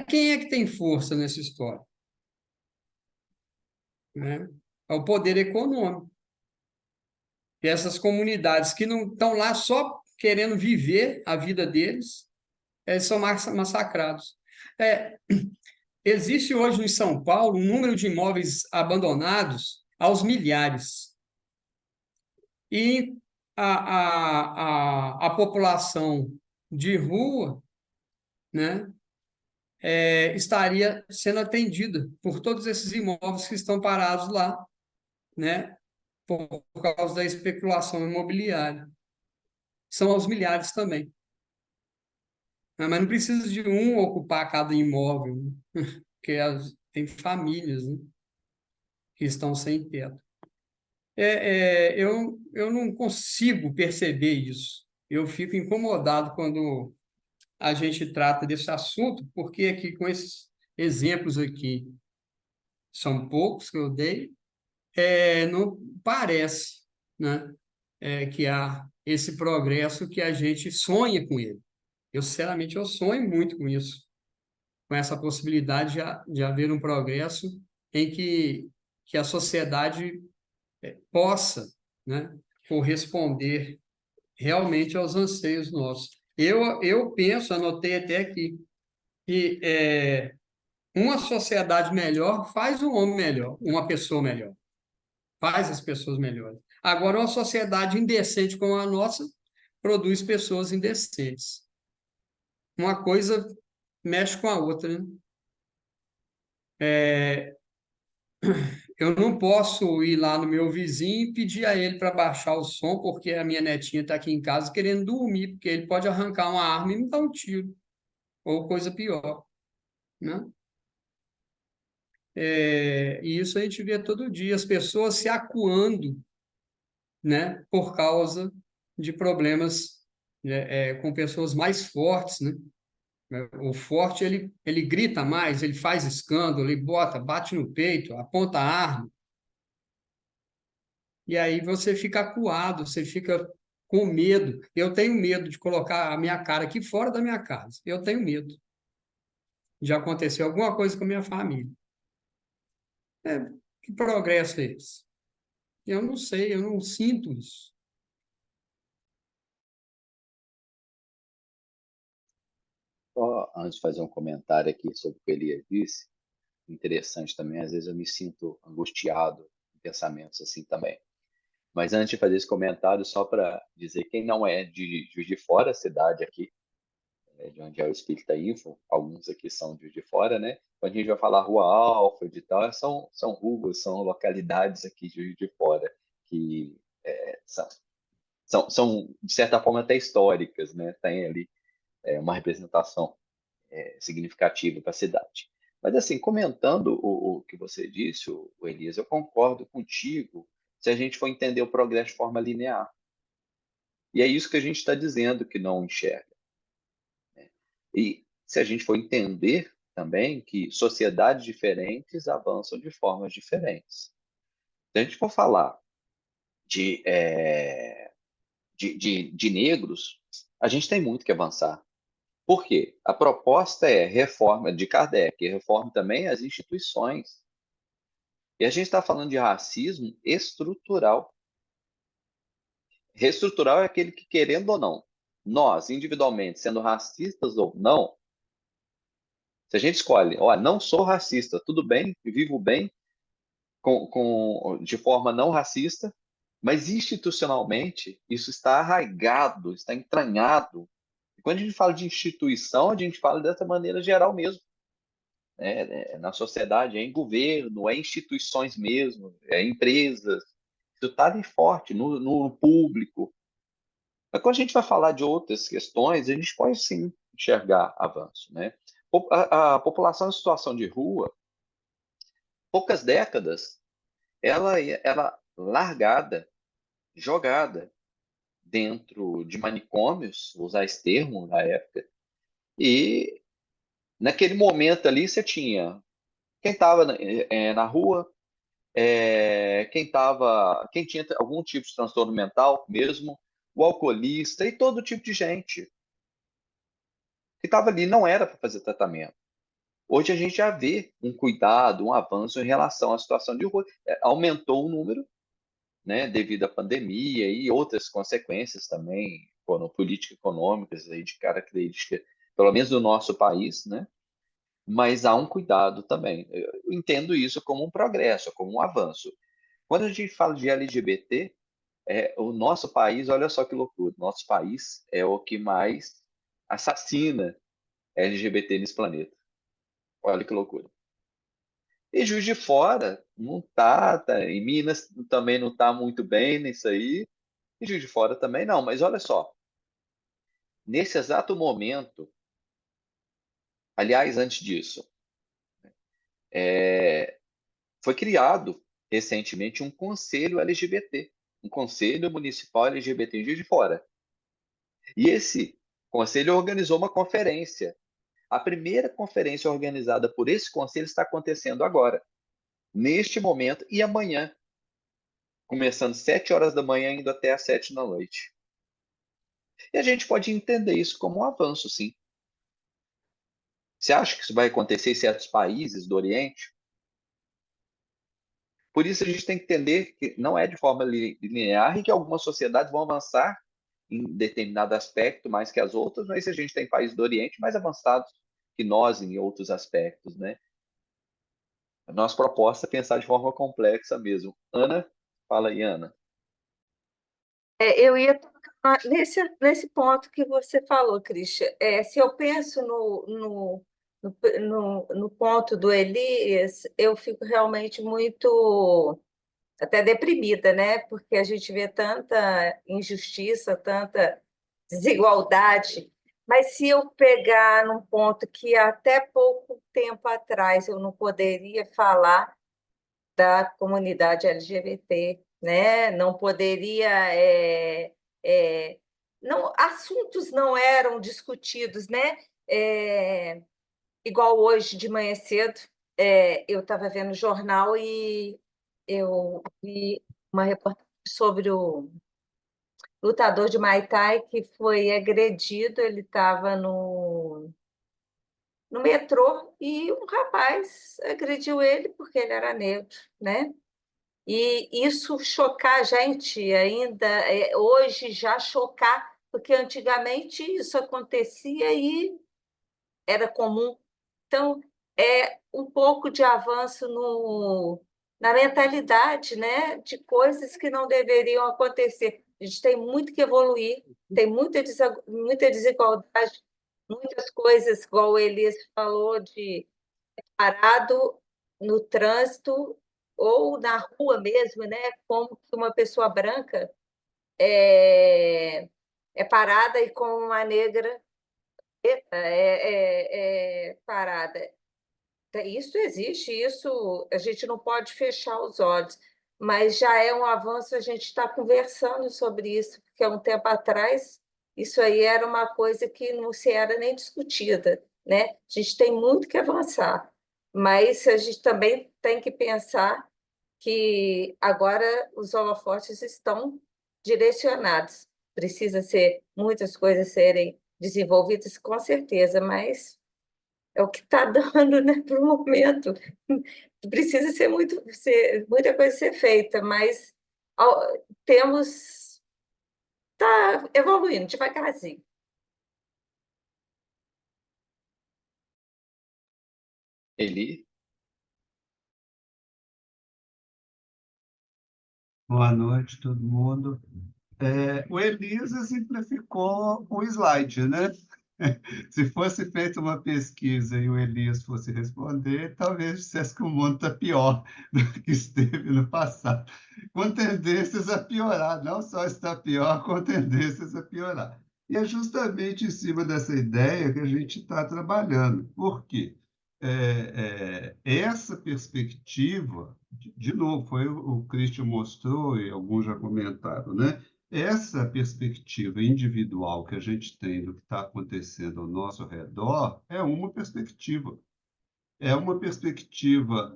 quem é que tem força nessa história? Né? É o poder econômico. E essas comunidades que não estão lá só querendo viver a vida deles, eles são massacrados. Existe hoje em São Paulo um número de imóveis abandonados aos milhares. E a população de rua, né, estaria sendo atendida por todos esses imóveis que estão parados lá, né, por causa da especulação imobiliária. São aos milhares também. Mas não precisa de um ocupar cada imóvel, né? Porque tem famílias, né, que estão sem teto. Eu não consigo perceber isso. Eu fico incomodado quando a gente trata desse assunto, porque aqui com esses exemplos aqui, são poucos que eu dei, não parece, né, que há esse progresso que a gente sonha com ele. Eu, sinceramente, eu sonho muito com isso, com essa possibilidade de haver um progresso em que a sociedade possa, né, corresponder realmente aos anseios nossos. Eu penso, anotei até aqui, que uma sociedade melhor faz um homem melhor, uma pessoa melhor, faz as pessoas melhores. Agora, uma sociedade indecente como a nossa produz pessoas indecentes. Uma coisa mexe com a outra, né? Eu não posso ir lá no meu vizinho e pedir a ele para baixar o som, porque a minha netinha está aqui em casa querendo dormir, porque ele pode arrancar uma arma e me dar um tiro, ou coisa pior, né? E isso a gente vê todo dia, as pessoas se acuando, né, por causa de problemas, né, com pessoas mais fortes, né? O forte, ele grita mais, ele faz escândalo, ele bate no peito, aponta a arma, e aí você fica acuado, você fica com medo. Eu tenho medo de colocar a minha cara aqui fora da minha casa. Eu tenho medo de acontecer alguma coisa com a minha família. Que progresso é esse? Eu não sei, eu não sinto isso. Só antes de fazer um comentário aqui sobre o que ele disse, interessante também, às vezes eu me sinto angustiado em pensamentos assim também. Mas antes de fazer esse comentário, só para dizer, quem não é de Juiz de Fora, a cidade aqui, de onde é o Espírita Info, alguns aqui são de Juiz de Fora, né? Quando a gente vai falar Rua Alfred e tal, são ruas, são localidades aqui de Juiz de Fora, que são, de certa forma, até históricas, né? Tem ali uma representação significativa para a cidade. Mas, assim, comentando o que você disse, o Elias, eu concordo contigo se a gente for entender o progresso de forma linear. E é isso que a gente está dizendo que não enxerga. E se a gente for entender também que sociedades diferentes avançam de formas diferentes. Se a gente for falar de, de negros, a gente tem muito que avançar. Por quê? A proposta é reforma de Kardec, reforma também as instituições. E a gente está falando de racismo estrutural. Reestrutural é aquele que, querendo ou não, nós, individualmente, sendo racistas ou não, se a gente escolhe, ó, não sou racista, tudo bem, vivo bem, de forma não racista, mas institucionalmente isso está arraigado, está entranhado. E quando a gente fala de instituição, a gente fala dessa maneira geral mesmo. né? Na sociedade, é em governo, é em instituições mesmo, é em empresas. Isso está ali forte no público. Mas quando a gente vai falar de outras questões, a gente pode sim enxergar avanço, né? A população em situação de rua, poucas décadas, ela largada, jogada dentro de manicômios, vou usar esse termo na época, e naquele momento ali você tinha quem estava na rua, quem tinha algum tipo de transtorno mental mesmo, o alcoolista e todo tipo de gente que estava ali, não era para fazer tratamento. Hoje a gente já vê um cuidado, um avanço em relação à situação de rua. Aumentou o número, né, devido à pandemia e outras consequências também, foram políticas econômicas aí de característica, pelo menos do nosso país, né? Mas há um cuidado também. Eu entendo isso como um progresso, como um avanço. Quando a gente fala de LGBT, o nosso país, olha só que loucura, nosso país é o que mais assassina LGBT nesse planeta. Olha que loucura. E Juiz de Fora não tá, em Minas também não está muito bem nisso aí, e Juiz de Fora também não, mas olha só, nesse exato momento, aliás, antes disso, é, foi criado recentemente um conselho LGBT, um conselho municipal LGBT em Juiz de Fora. E esse conselho organizou uma conferência. A primeira conferência organizada por esse conselho está acontecendo agora, neste momento e amanhã, começando às 7 horas da manhã, indo até às 7 da noite. E a gente pode entender isso como um avanço, sim. Você acha que isso vai acontecer em certos países do Oriente? Por isso a gente tem que entender que não é de forma linear e que algumas sociedades vão avançar em determinado aspecto mais que as outras, mas a gente tem países do Oriente mais avançados que nós em outros aspectos, né? A nossa proposta é pensar de forma complexa mesmo. Ana, fala aí, Ana. Eu ia tocar nesse ponto que você falou, Christian. Se eu penso no ponto do Elias, eu fico realmente muito até deprimida, né? Porque a gente vê tanta injustiça, tanta desigualdade. Mas se eu pegar num ponto que até pouco tempo atrás eu não poderia falar da comunidade LGBT, né? Não poderia, é, não, assuntos não eram discutidos, né? É, igual hoje de manhã cedo, eu estava vendo o jornal e eu vi uma reportagem sobre o lutador de Muay Thai que foi agredido, ele estava no metrô e um rapaz agrediu ele porque ele era negro, né? E isso chocar a gente ainda, hoje já chocar, porque antigamente isso acontecia e era comum. Então, é um pouco de avanço na mentalidade, né, de coisas que não deveriam acontecer. A gente tem muito que evoluir, tem muita desigualdade, muitas coisas, igual o Elias falou, de parado no trânsito ou na rua mesmo, né? Como que uma pessoa branca é parada e como uma negra é parada. Isso existe, isso a gente não pode fechar os olhos, mas já é um avanço a gente estar conversando sobre isso, porque há um tempo atrás isso aí era uma coisa que não se era nem discutida, né? A gente tem muito que avançar, mas a gente também tem que pensar que agora os holofotes estão direcionados. Precisa ser muitas coisas serem desenvolvidas, com certeza, mas é o que está dando, né, para o momento. Precisa muita coisa ser feita, mas temos está evoluindo devagarzinho. Eli? Boa noite, todo mundo. O Elisa simplificou o slide, né? Se fosse feita uma pesquisa e o Elias fosse responder, talvez dissesse que o mundo está pior do que esteve no passado, com tendências a piorar. Não só está pior, com tendências a piorar. E é justamente em cima dessa ideia que a gente está trabalhando. Por quê? Essa perspectiva, de novo, foi o Christian mostrou e alguns já comentaram, né? Essa perspectiva individual que a gente tem do que está acontecendo ao nosso redor é uma perspectiva. É uma perspectiva,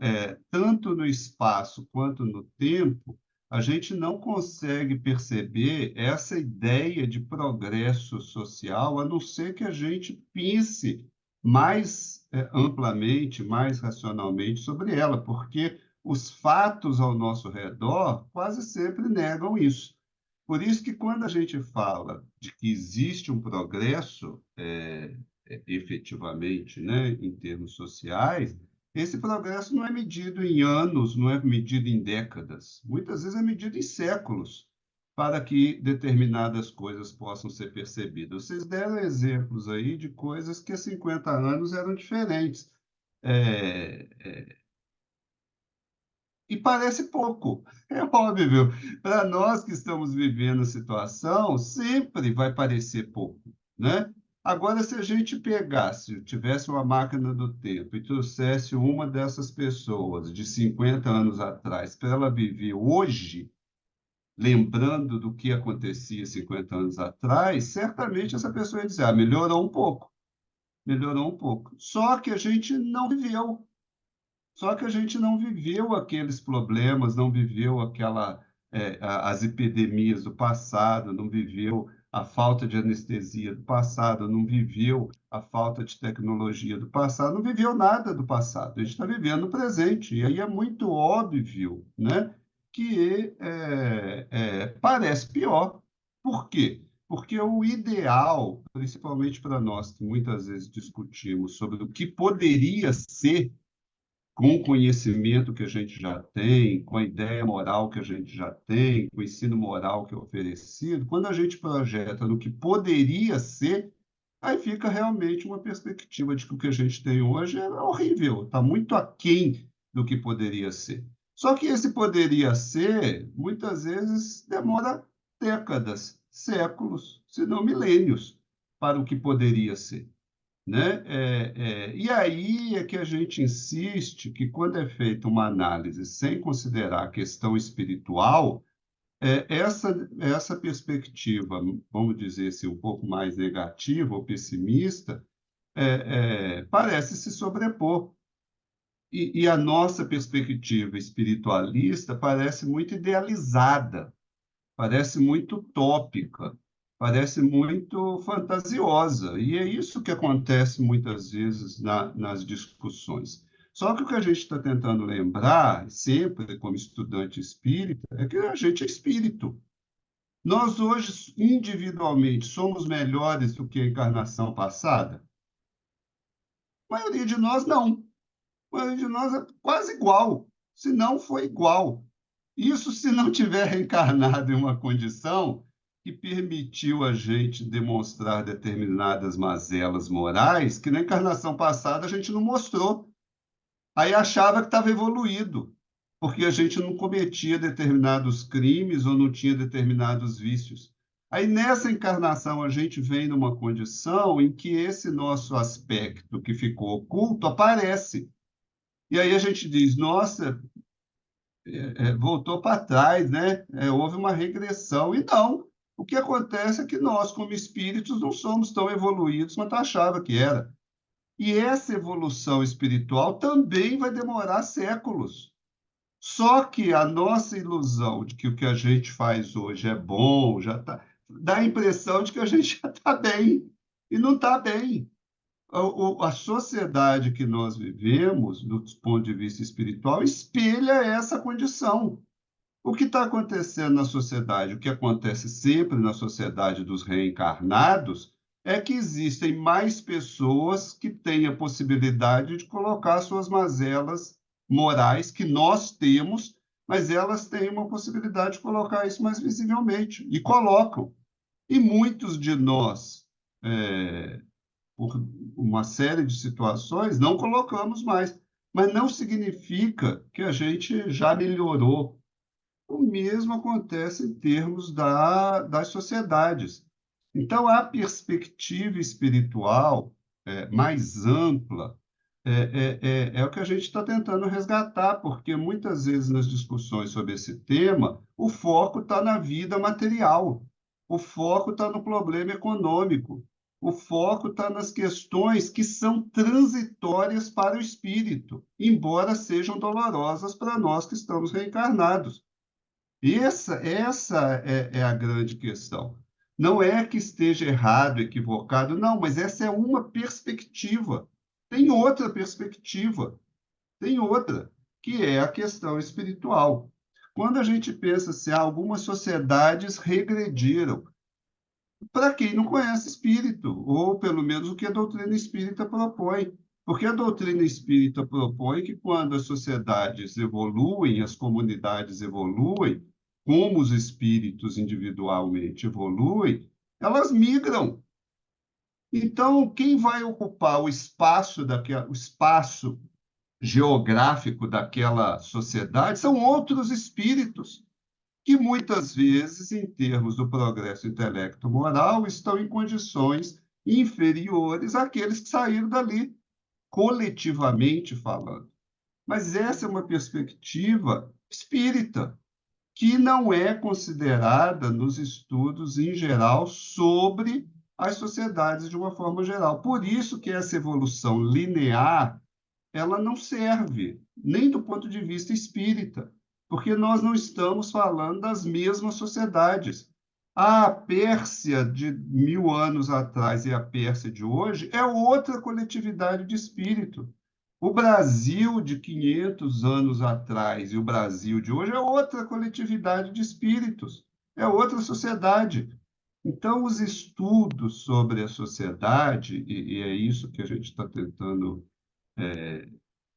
tanto no espaço quanto no tempo, a gente não consegue perceber essa ideia de progresso social, a não ser que a gente pense mais amplamente, mais racionalmente sobre ela, porque os fatos ao nosso redor quase sempre negam isso. Por isso que quando a gente fala de que existe um progresso, efetivamente, né, em termos sociais, esse progresso não é medido em anos, não é medido em décadas. Muitas vezes é medido em séculos para que determinadas coisas possam ser percebidas. Vocês deram exemplos aí de coisas que há 50 anos eram diferentes. É, e parece pouco, é óbvio. Para nós que estamos vivendo a situação, sempre vai parecer pouco, né? Agora, se a gente pegasse, tivesse uma máquina do tempo e trouxesse uma dessas pessoas de 50 anos atrás para ela viver hoje, lembrando do que acontecia 50 anos atrás, certamente essa pessoa ia dizer, melhorou um pouco, melhorou um pouco. Só que a gente não viveu. Só que a gente não viveu aqueles problemas, não viveu as epidemias do passado, não viveu a falta de anestesia do passado, não viveu a falta de tecnologia do passado, não viveu nada do passado. A gente está vivendo o presente. E aí é muito óbvio, né, que parece pior. Por quê? Porque o ideal, principalmente para nós que muitas vezes discutimos sobre o que poderia ser com o conhecimento que a gente já tem, com a ideia moral que a gente já tem, com o ensino moral que é oferecido, quando a gente projeta no que poderia ser, aí fica realmente uma perspectiva de que o que a gente tem hoje é horrível, está muito aquém do que poderia ser. Só que esse poderia ser, muitas vezes, demora décadas, séculos, se não milênios, para o que poderia ser, né? E aí é que a gente insiste que, quando é feita uma análise sem considerar a questão espiritual, essa perspectiva, vamos dizer assim, um pouco mais negativa ou pessimista, parece se sobrepor. E a nossa perspectiva espiritualista parece muito idealizada, parece muito utópica, parece muito fantasiosa. E é isso que acontece muitas vezes nas discussões. Só que o que a gente está tentando lembrar, sempre como estudante espírita, é que a gente é espírito. Nós hoje, individualmente, somos melhores do que a encarnação passada? A maioria de nós não. A maioria de nós é quase igual, se não for igual. Isso se não tiver reencarnado em uma condição que permitiu a gente demonstrar determinadas mazelas morais que na encarnação passada a gente não mostrou. Aí achava que estava evoluído, porque a gente não cometia determinados crimes ou não tinha determinados vícios. Aí nessa encarnação a gente vem numa condição em que esse nosso aspecto que ficou oculto aparece. E aí a gente diz, nossa, voltou para trás, né? Houve uma regressão. E não, o que acontece é que nós, como espíritos, não somos tão evoluídos quanto achava que era. E essa evolução espiritual também vai demorar séculos. Só que a nossa ilusão de que o que a gente faz hoje é bom, dá a impressão de que a gente já está bem. E não está bem. A sociedade que nós vivemos, do ponto de vista espiritual, espelha essa condição. O que está acontecendo na sociedade, o que acontece sempre na sociedade dos reencarnados, é que existem mais pessoas que têm a possibilidade de colocar suas mazelas morais, que nós temos, mas elas têm uma possibilidade de colocar isso mais visivelmente, e colocam. E muitos de nós, por uma série de situações, não colocamos mais. Mas não significa que a gente já melhorou. O mesmo acontece em termos das sociedades. Então, a perspectiva espiritual mais ampla é o que a gente está tentando resgatar, porque muitas vezes nas discussões sobre esse tema, o foco está na vida material, o foco está no problema econômico, o foco está nas questões que são transitórias para o espírito, embora sejam dolorosas para nós que estamos reencarnados. Essa é a grande questão. Não é que esteja errado, equivocado, não, mas essa é uma perspectiva. Tem outra perspectiva, tem outra, que é a questão espiritual. Quando a gente pensa se algumas sociedades regrediram, para quem não conhece espírito, ou pelo menos o que a doutrina espírita propõe. Porque a doutrina espírita propõe que quando as sociedades evoluem, as comunidades evoluem, como os espíritos individualmente evoluem, elas migram. Então, quem vai ocupar o espaço o espaço geográfico daquela sociedade são outros espíritos que muitas vezes, em termos do progresso intelecto-moral, estão em condições inferiores àqueles que saíram dali, coletivamente falando. Mas essa é uma perspectiva espírita, que não é considerada nos estudos em geral sobre as sociedades de uma forma geral. Por isso que essa evolução linear ela não serve, nem do ponto de vista espírita, porque nós não estamos falando das mesmas sociedades. A Pérsia de 1000 anos atrás e a Pérsia de hoje é outra coletividade de espírito. O Brasil de 500 anos atrás e o Brasil de hoje é outra coletividade de espíritos, é outra sociedade. Então, os estudos sobre a sociedade, e é isso que a gente está tentando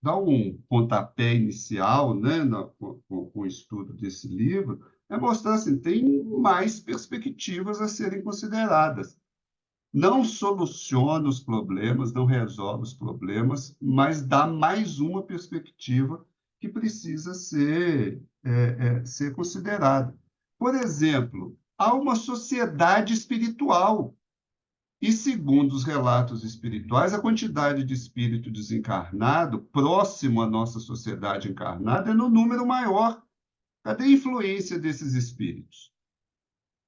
dar um pontapé inicial, né, com o estudo desse livro, é mostrar assim, tem mais perspectivas a serem consideradas. Não soluciona os problemas, não resolve os problemas, mas dá mais uma perspectiva que precisa ser considerada. Por exemplo, há uma sociedade espiritual. E, segundo os relatos espirituais, a quantidade de espírito desencarnado próximo à nossa sociedade encarnada é no número maior. Cadê a influência desses espíritos?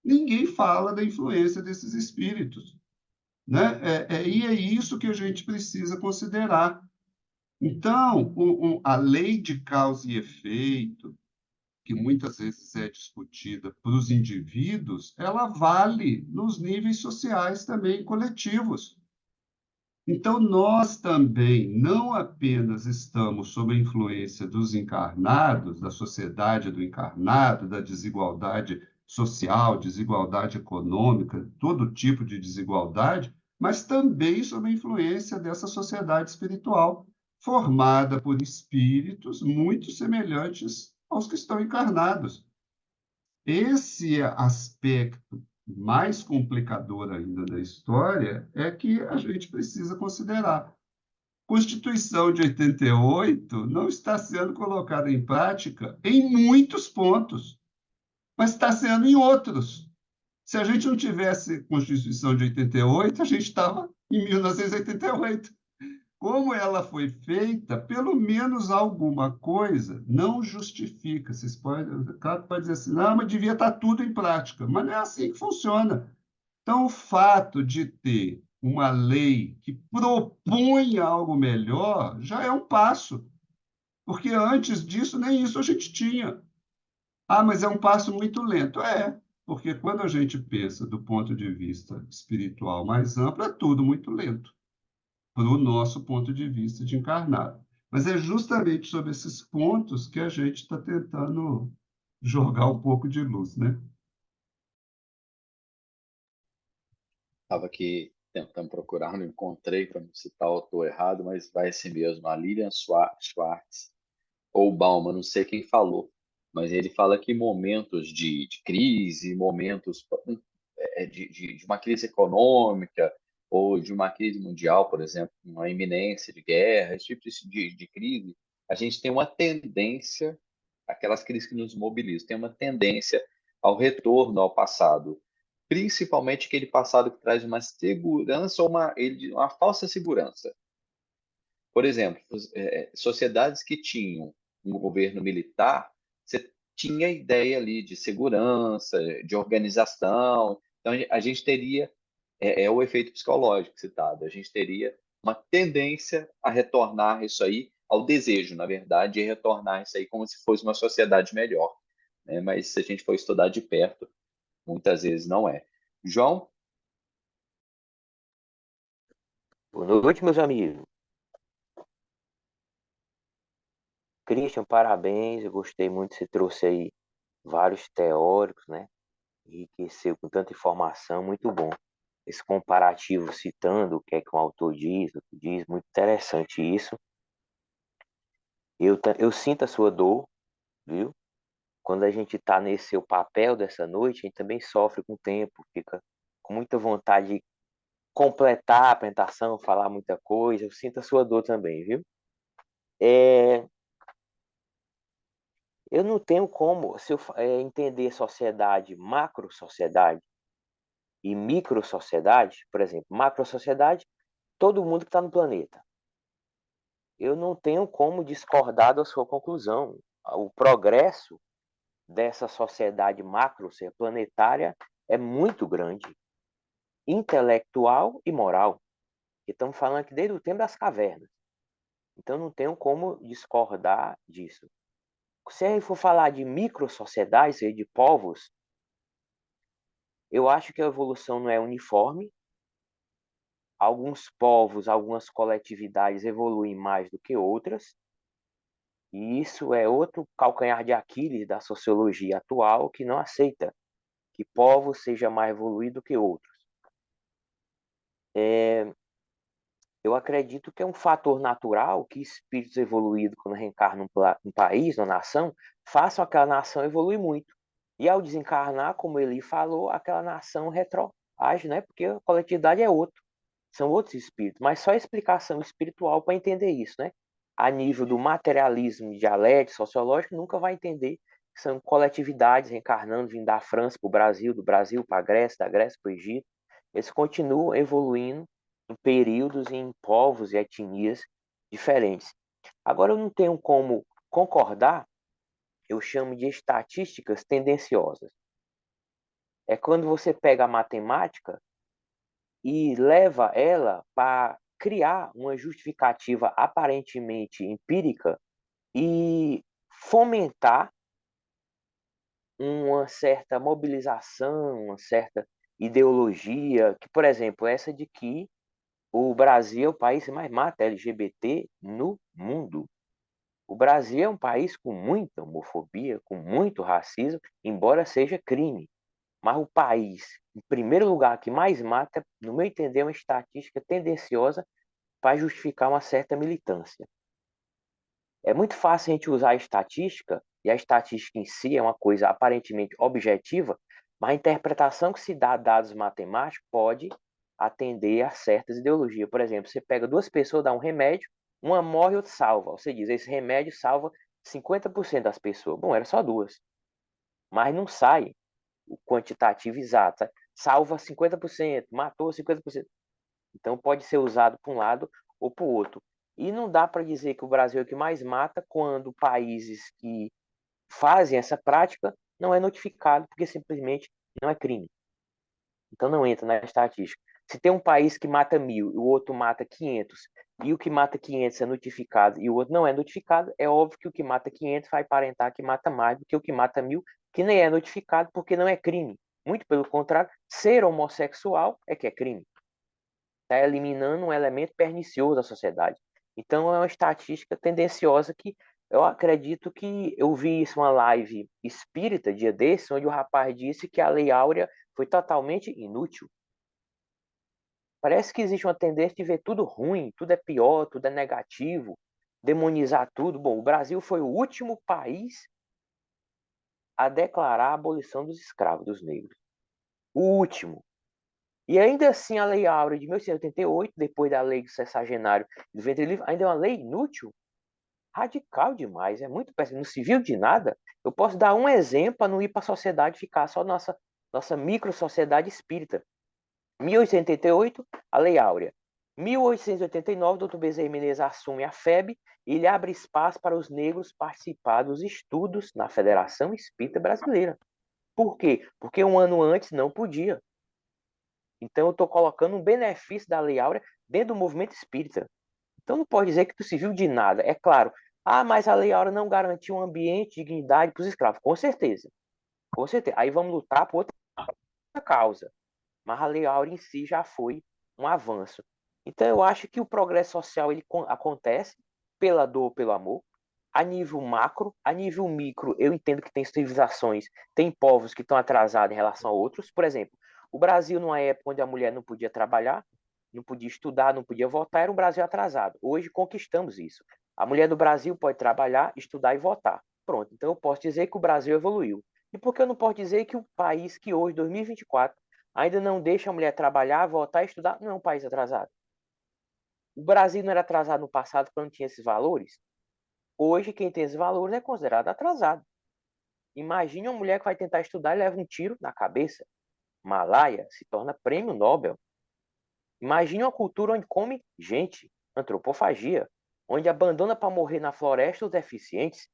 Ninguém fala da influência desses espíritos, né? E é isso que a gente precisa considerar. Então, a lei de causa e efeito, que muitas vezes é discutida para os indivíduos, ela vale nos níveis sociais também coletivos. Então, nós também não apenas estamos sob a influência dos encarnados, da sociedade do encarnado, da desigualdade social, desigualdade econômica, todo tipo de desigualdade, mas também sob a influência dessa sociedade espiritual, formada por espíritos muito semelhantes aos que estão encarnados. Esse aspecto mais complicador ainda da história é que a gente precisa considerar. Constituição de 88 não está sendo colocada em prática em muitos pontos, mas está sendo em outros. Se a gente não tivesse Constituição de 88, a gente estava em 1988. Como ela foi feita, pelo menos alguma coisa não justifica. Claro que pode dizer assim, não, mas devia estar tudo em prática. Mas não é assim que funciona. Então, o fato de ter uma lei que propõe algo melhor já é um passo, porque antes disso nem isso a gente tinha. Ah, mas é um passo muito lento. É, porque quando a gente pensa do ponto de vista espiritual mais amplo, é tudo muito lento para o nosso ponto de vista de encarnado. Mas é justamente sobre esses pontos que a gente está tentando jogar um pouco de luz, né? Estava aqui tentando procurar, não encontrei para não citar o autor errado, mas vai ser mesmo, a Lilian Schwartz ou Bauman, não sei quem falou, mas ele fala que momentos de crise, momentos de uma crise econômica, ou de uma crise mundial, por exemplo, uma iminência de guerra, esse tipo de crise, a gente tem uma tendência, aquelas crises que nos mobilizam, tem uma tendência ao retorno ao passado, principalmente aquele passado que traz uma segurança ou uma falsa segurança. Por exemplo, sociedades que tinham um governo militar, você tinha ideia ali de segurança, de organização. Então, a gente teria, o efeito psicológico citado, a gente teria uma tendência a retornar isso aí, ao desejo, na verdade, de retornar isso aí como se fosse uma sociedade melhor, né? Mas se a gente for estudar de perto, muitas vezes não é. João, Boa noite, meus amigos. Christian, parabéns. Eu gostei muito. Você trouxe aí vários teóricos, né? Enriqueceu com tanta informação, muito bom. Esse comparativo citando o que é que um autor diz, o que diz, muito interessante isso. Eu sinto a sua dor, viu? Quando a gente está nesse seu papel dessa noite, a gente também sofre com o tempo, fica com muita vontade de completar a apresentação, falar muita coisa. Eu sinto a sua dor também, viu? Eu não tenho como, se eu entender sociedade, macro-sociedade e micro-sociedade, por exemplo, macro-sociedade, todo mundo que está no planeta. Eu não tenho como discordar da sua conclusão. O progresso dessa sociedade macro, ser planetária, é muito grande, intelectual e moral. Estamos falando aqui desde o tempo das cavernas. Então não tenho como discordar disso. Se a gente for falar de micro-sociedades, de povos, eu acho que a evolução não é uniforme. Alguns povos, algumas coletividades evoluem mais do que outras. E isso é outro calcanhar de Aquiles da sociologia atual, que não aceita que povos seja mais evoluído que outros. Eu acredito que é um fator natural que espíritos evoluídos, quando reencarnam um país, uma nação, façam aquela nação evoluir muito. E ao desencarnar, como ele falou, aquela nação retroage, né? Porque a coletividade é outra. São outros espíritos, mas só explicação espiritual para entender isso, né? A nível do materialismo dialético, sociológico, nunca vai entender que são coletividades reencarnando, vindo da França para o Brasil, do Brasil para a Grécia, da Grécia para o Egito. Eles continuam evoluindo em períodos, em povos e etnias diferentes. Agora, eu não tenho como concordar, eu chamo de estatísticas tendenciosas. É quando você pega a matemática e leva ela para criar uma justificativa aparentemente empírica e fomentar uma certa mobilização, uma certa ideologia, que, por exemplo, essa de que o Brasil é o país que mais mata LGBT no mundo. O Brasil é um país com muita homofobia, com muito racismo, embora seja crime. Mas o país, em primeiro lugar, que mais mata, no meu entender, é uma estatística tendenciosa para justificar uma certa militância. É muito fácil a gente usar a estatística, e a estatística em si é uma coisa aparentemente objetiva, mas a interpretação que se dá a dados matemáticos pode atender a certas ideologias. Por exemplo, você pega duas pessoas, dá um remédio, uma morre e outra salva. Você diz, esse remédio salva 50% das pessoas. Bom, era só duas. Mas não sai o quantitativo exato. Sabe? Salva 50%, matou 50%. Então pode ser usado para um lado ou para o outro. E não dá para dizer que o Brasil é o que mais mata quando países que fazem essa prática não é notificado porque simplesmente não é crime. Então não entra na estatística. Se tem um país que mata 1.000 e o outro mata 500, e o que mata 500 é notificado e o outro não é notificado, é óbvio que o que mata 500 vai aparentar que mata mais do que o que mata 1.000, que nem é notificado porque não é crime. Muito pelo contrário, ser homossexual é que é crime. Está eliminando um elemento pernicioso da sociedade. Então, é uma estatística tendenciosa que eu acredito que eu vi isso uma live espírita dia desse, onde o rapaz disse que a Lei Áurea foi totalmente inútil. Parece que existe uma tendência de ver tudo ruim, tudo é pior, tudo é negativo, demonizar tudo. Bom, o Brasil foi o último país a declarar a abolição dos escravos, dos negros. O último. E ainda assim a Lei Áurea de 1888, depois da Lei do Sexagenário do Ventre Livre, ainda é uma lei inútil, radical demais, é muito péssimo, não serviu de nada. Eu posso dar um exemplo para não ir para a sociedade, ficar só nossa micro-sociedade espírita. 1888, a Lei Áurea. 1889, Dr. Bezerra Menezes assume a FEB e ele abre espaço para os negros participar dos estudos na Federação Espírita Brasileira. Por quê? Porque um ano antes não podia. Então eu estou colocando um benefício da Lei Áurea dentro do movimento espírita. Então não pode dizer que não serviu de nada. É claro, mas a Lei Áurea não garantiu um ambiente de dignidade para os escravos. Com certeza. Com certeza. Aí vamos lutar por outra causa. Mas a Lei Áurea em si já foi um avanço. Então eu acho que o progresso social ele acontece pela dor, pelo amor, a nível macro, a nível micro, eu entendo que tem civilizações, tem povos que estão atrasados em relação a outros. Por exemplo, o Brasil, numa época onde a mulher não podia trabalhar, não podia estudar, não podia votar, era um Brasil atrasado. Hoje conquistamos isso. A mulher do Brasil pode trabalhar, estudar e votar. Pronto, então eu posso dizer que o Brasil evoluiu. E por que eu não posso dizer que o país que hoje, 2024, ainda não deixa a mulher trabalhar, votar e estudar, não é um país atrasado? O Brasil não era atrasado no passado quando tinha esses valores? Hoje, quem tem esses valores é considerado atrasado. Imagine uma mulher que vai tentar estudar e leva um tiro na cabeça. Malaya se torna prêmio Nobel. Imagine uma cultura onde come gente, antropofagia, onde abandona para morrer na floresta os deficientes.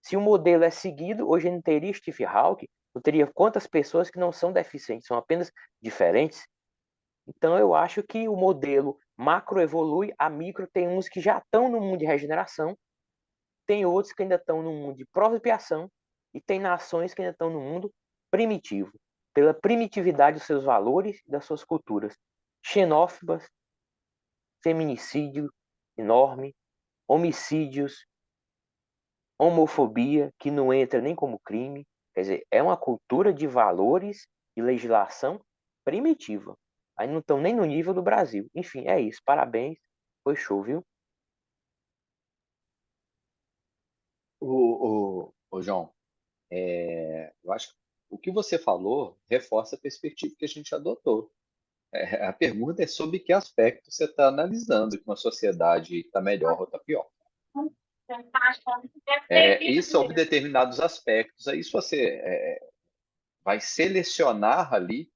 Se o modelo é seguido, hoje não teria Steve Hawking, não teria quantas pessoas que não são deficientes, são apenas diferentes. Então eu acho que o modelo macro evolui, a micro tem uns que já estão no mundo de regeneração, tem outros que ainda estão no mundo de prova e expiação, e tem nações que ainda estão no mundo primitivo, pela primitividade dos seus valores e das suas culturas. Xenófobas, feminicídio enorme, homicídios, homofobia, que não entra nem como crime. Quer dizer, é uma cultura de valores e legislação primitiva. Aí não estão nem no nível do Brasil. Enfim, é isso. Parabéns. Foi show, viu? O João, eu acho que o que você falou reforça a perspectiva que a gente adotou. A pergunta é sobre que aspecto você está analisando, que uma sociedade está melhor ou está pior. E sobre determinados aspectos, aí se você vai selecionar ali,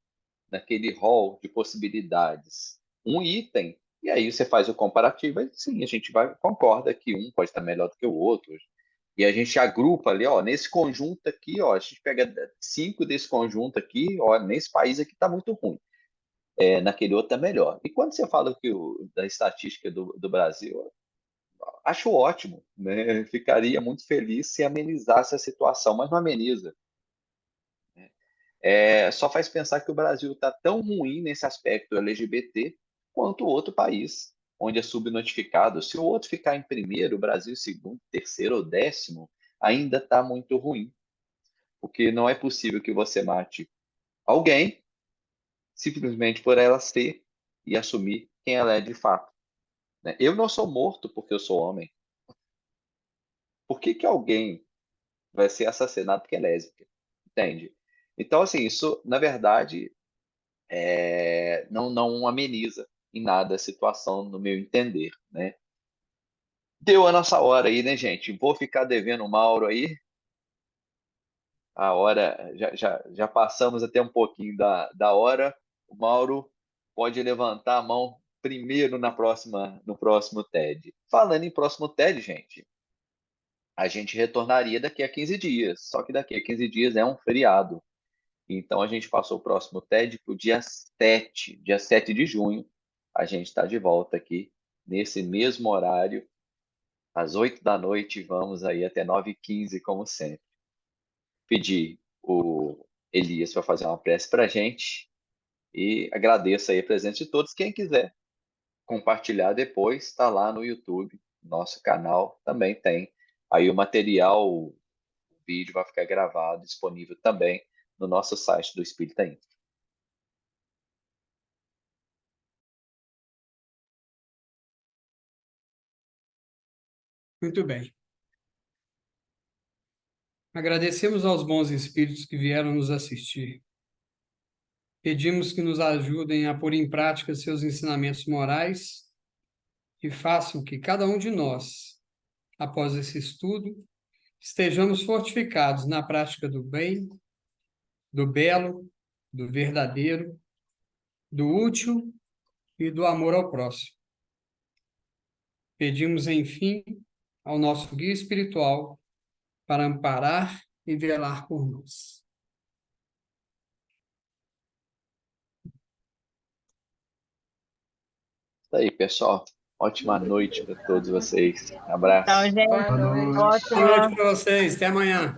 naquele rol de possibilidades, um item, e aí você faz o comparativo, e sim, a gente concorda que um pode estar melhor do que o outro, e a gente agrupa ali, ó, nesse conjunto aqui, ó, a gente pega 5 desse conjunto aqui, ó, nesse país aqui está muito ruim. Naquele outro está melhor. E quando você fala da estatística do Brasil, acho ótimo, né? Ficaria muito feliz se amenizasse a situação, mas não ameniza. Só faz pensar que o Brasil está tão ruim nesse aspecto LGBT quanto o outro país, onde é subnotificado. Se o outro ficar em primeiro, o Brasil em segundo, terceiro ou décimo, ainda está muito ruim. Porque não é possível que você mate alguém simplesmente por ela ser e assumir quem ela é de fato, né? Eu não sou morto porque eu sou homem. Por que que alguém vai ser assassinado porque é lésbica? Entende? Então, assim, isso, na verdade, não ameniza em nada a situação, no meu entender, né? Deu a nossa hora aí, né, gente? Vou ficar devendo o Mauro aí. A hora, já passamos até um pouquinho da hora. O Mauro pode levantar a mão primeiro no próximo TED. Falando em próximo TED, gente, a gente retornaria daqui a 15 dias. Só que daqui a 15 dias é um feriado. Então a gente passou o próximo TED para o dia 7 de junho. A gente está de volta aqui nesse mesmo horário, às 8 da noite. Vamos aí até 9h15, como sempre. Pedir o Elias para fazer uma prece para a gente e agradeço aí a presença de todos. Quem quiser compartilhar depois, está lá no YouTube, nosso canal também tem. Aí o material, o vídeo vai ficar gravado, disponível também no nosso site do Espírita Info. Muito bem. Agradecemos aos bons espíritos que vieram nos assistir. Pedimos que nos ajudem a pôr em prática seus ensinamentos morais e façam que cada um de nós, após esse estudo, estejamos fortificados na prática do bem, do belo, do verdadeiro, do útil e do amor ao próximo. Pedimos, enfim, ao nosso guia espiritual para amparar e velar por nós. Isso aí, pessoal. Ótima noite para todos vocês. Abraço. Então, gente, Boa noite. Boa noite para vocês. Até amanhã.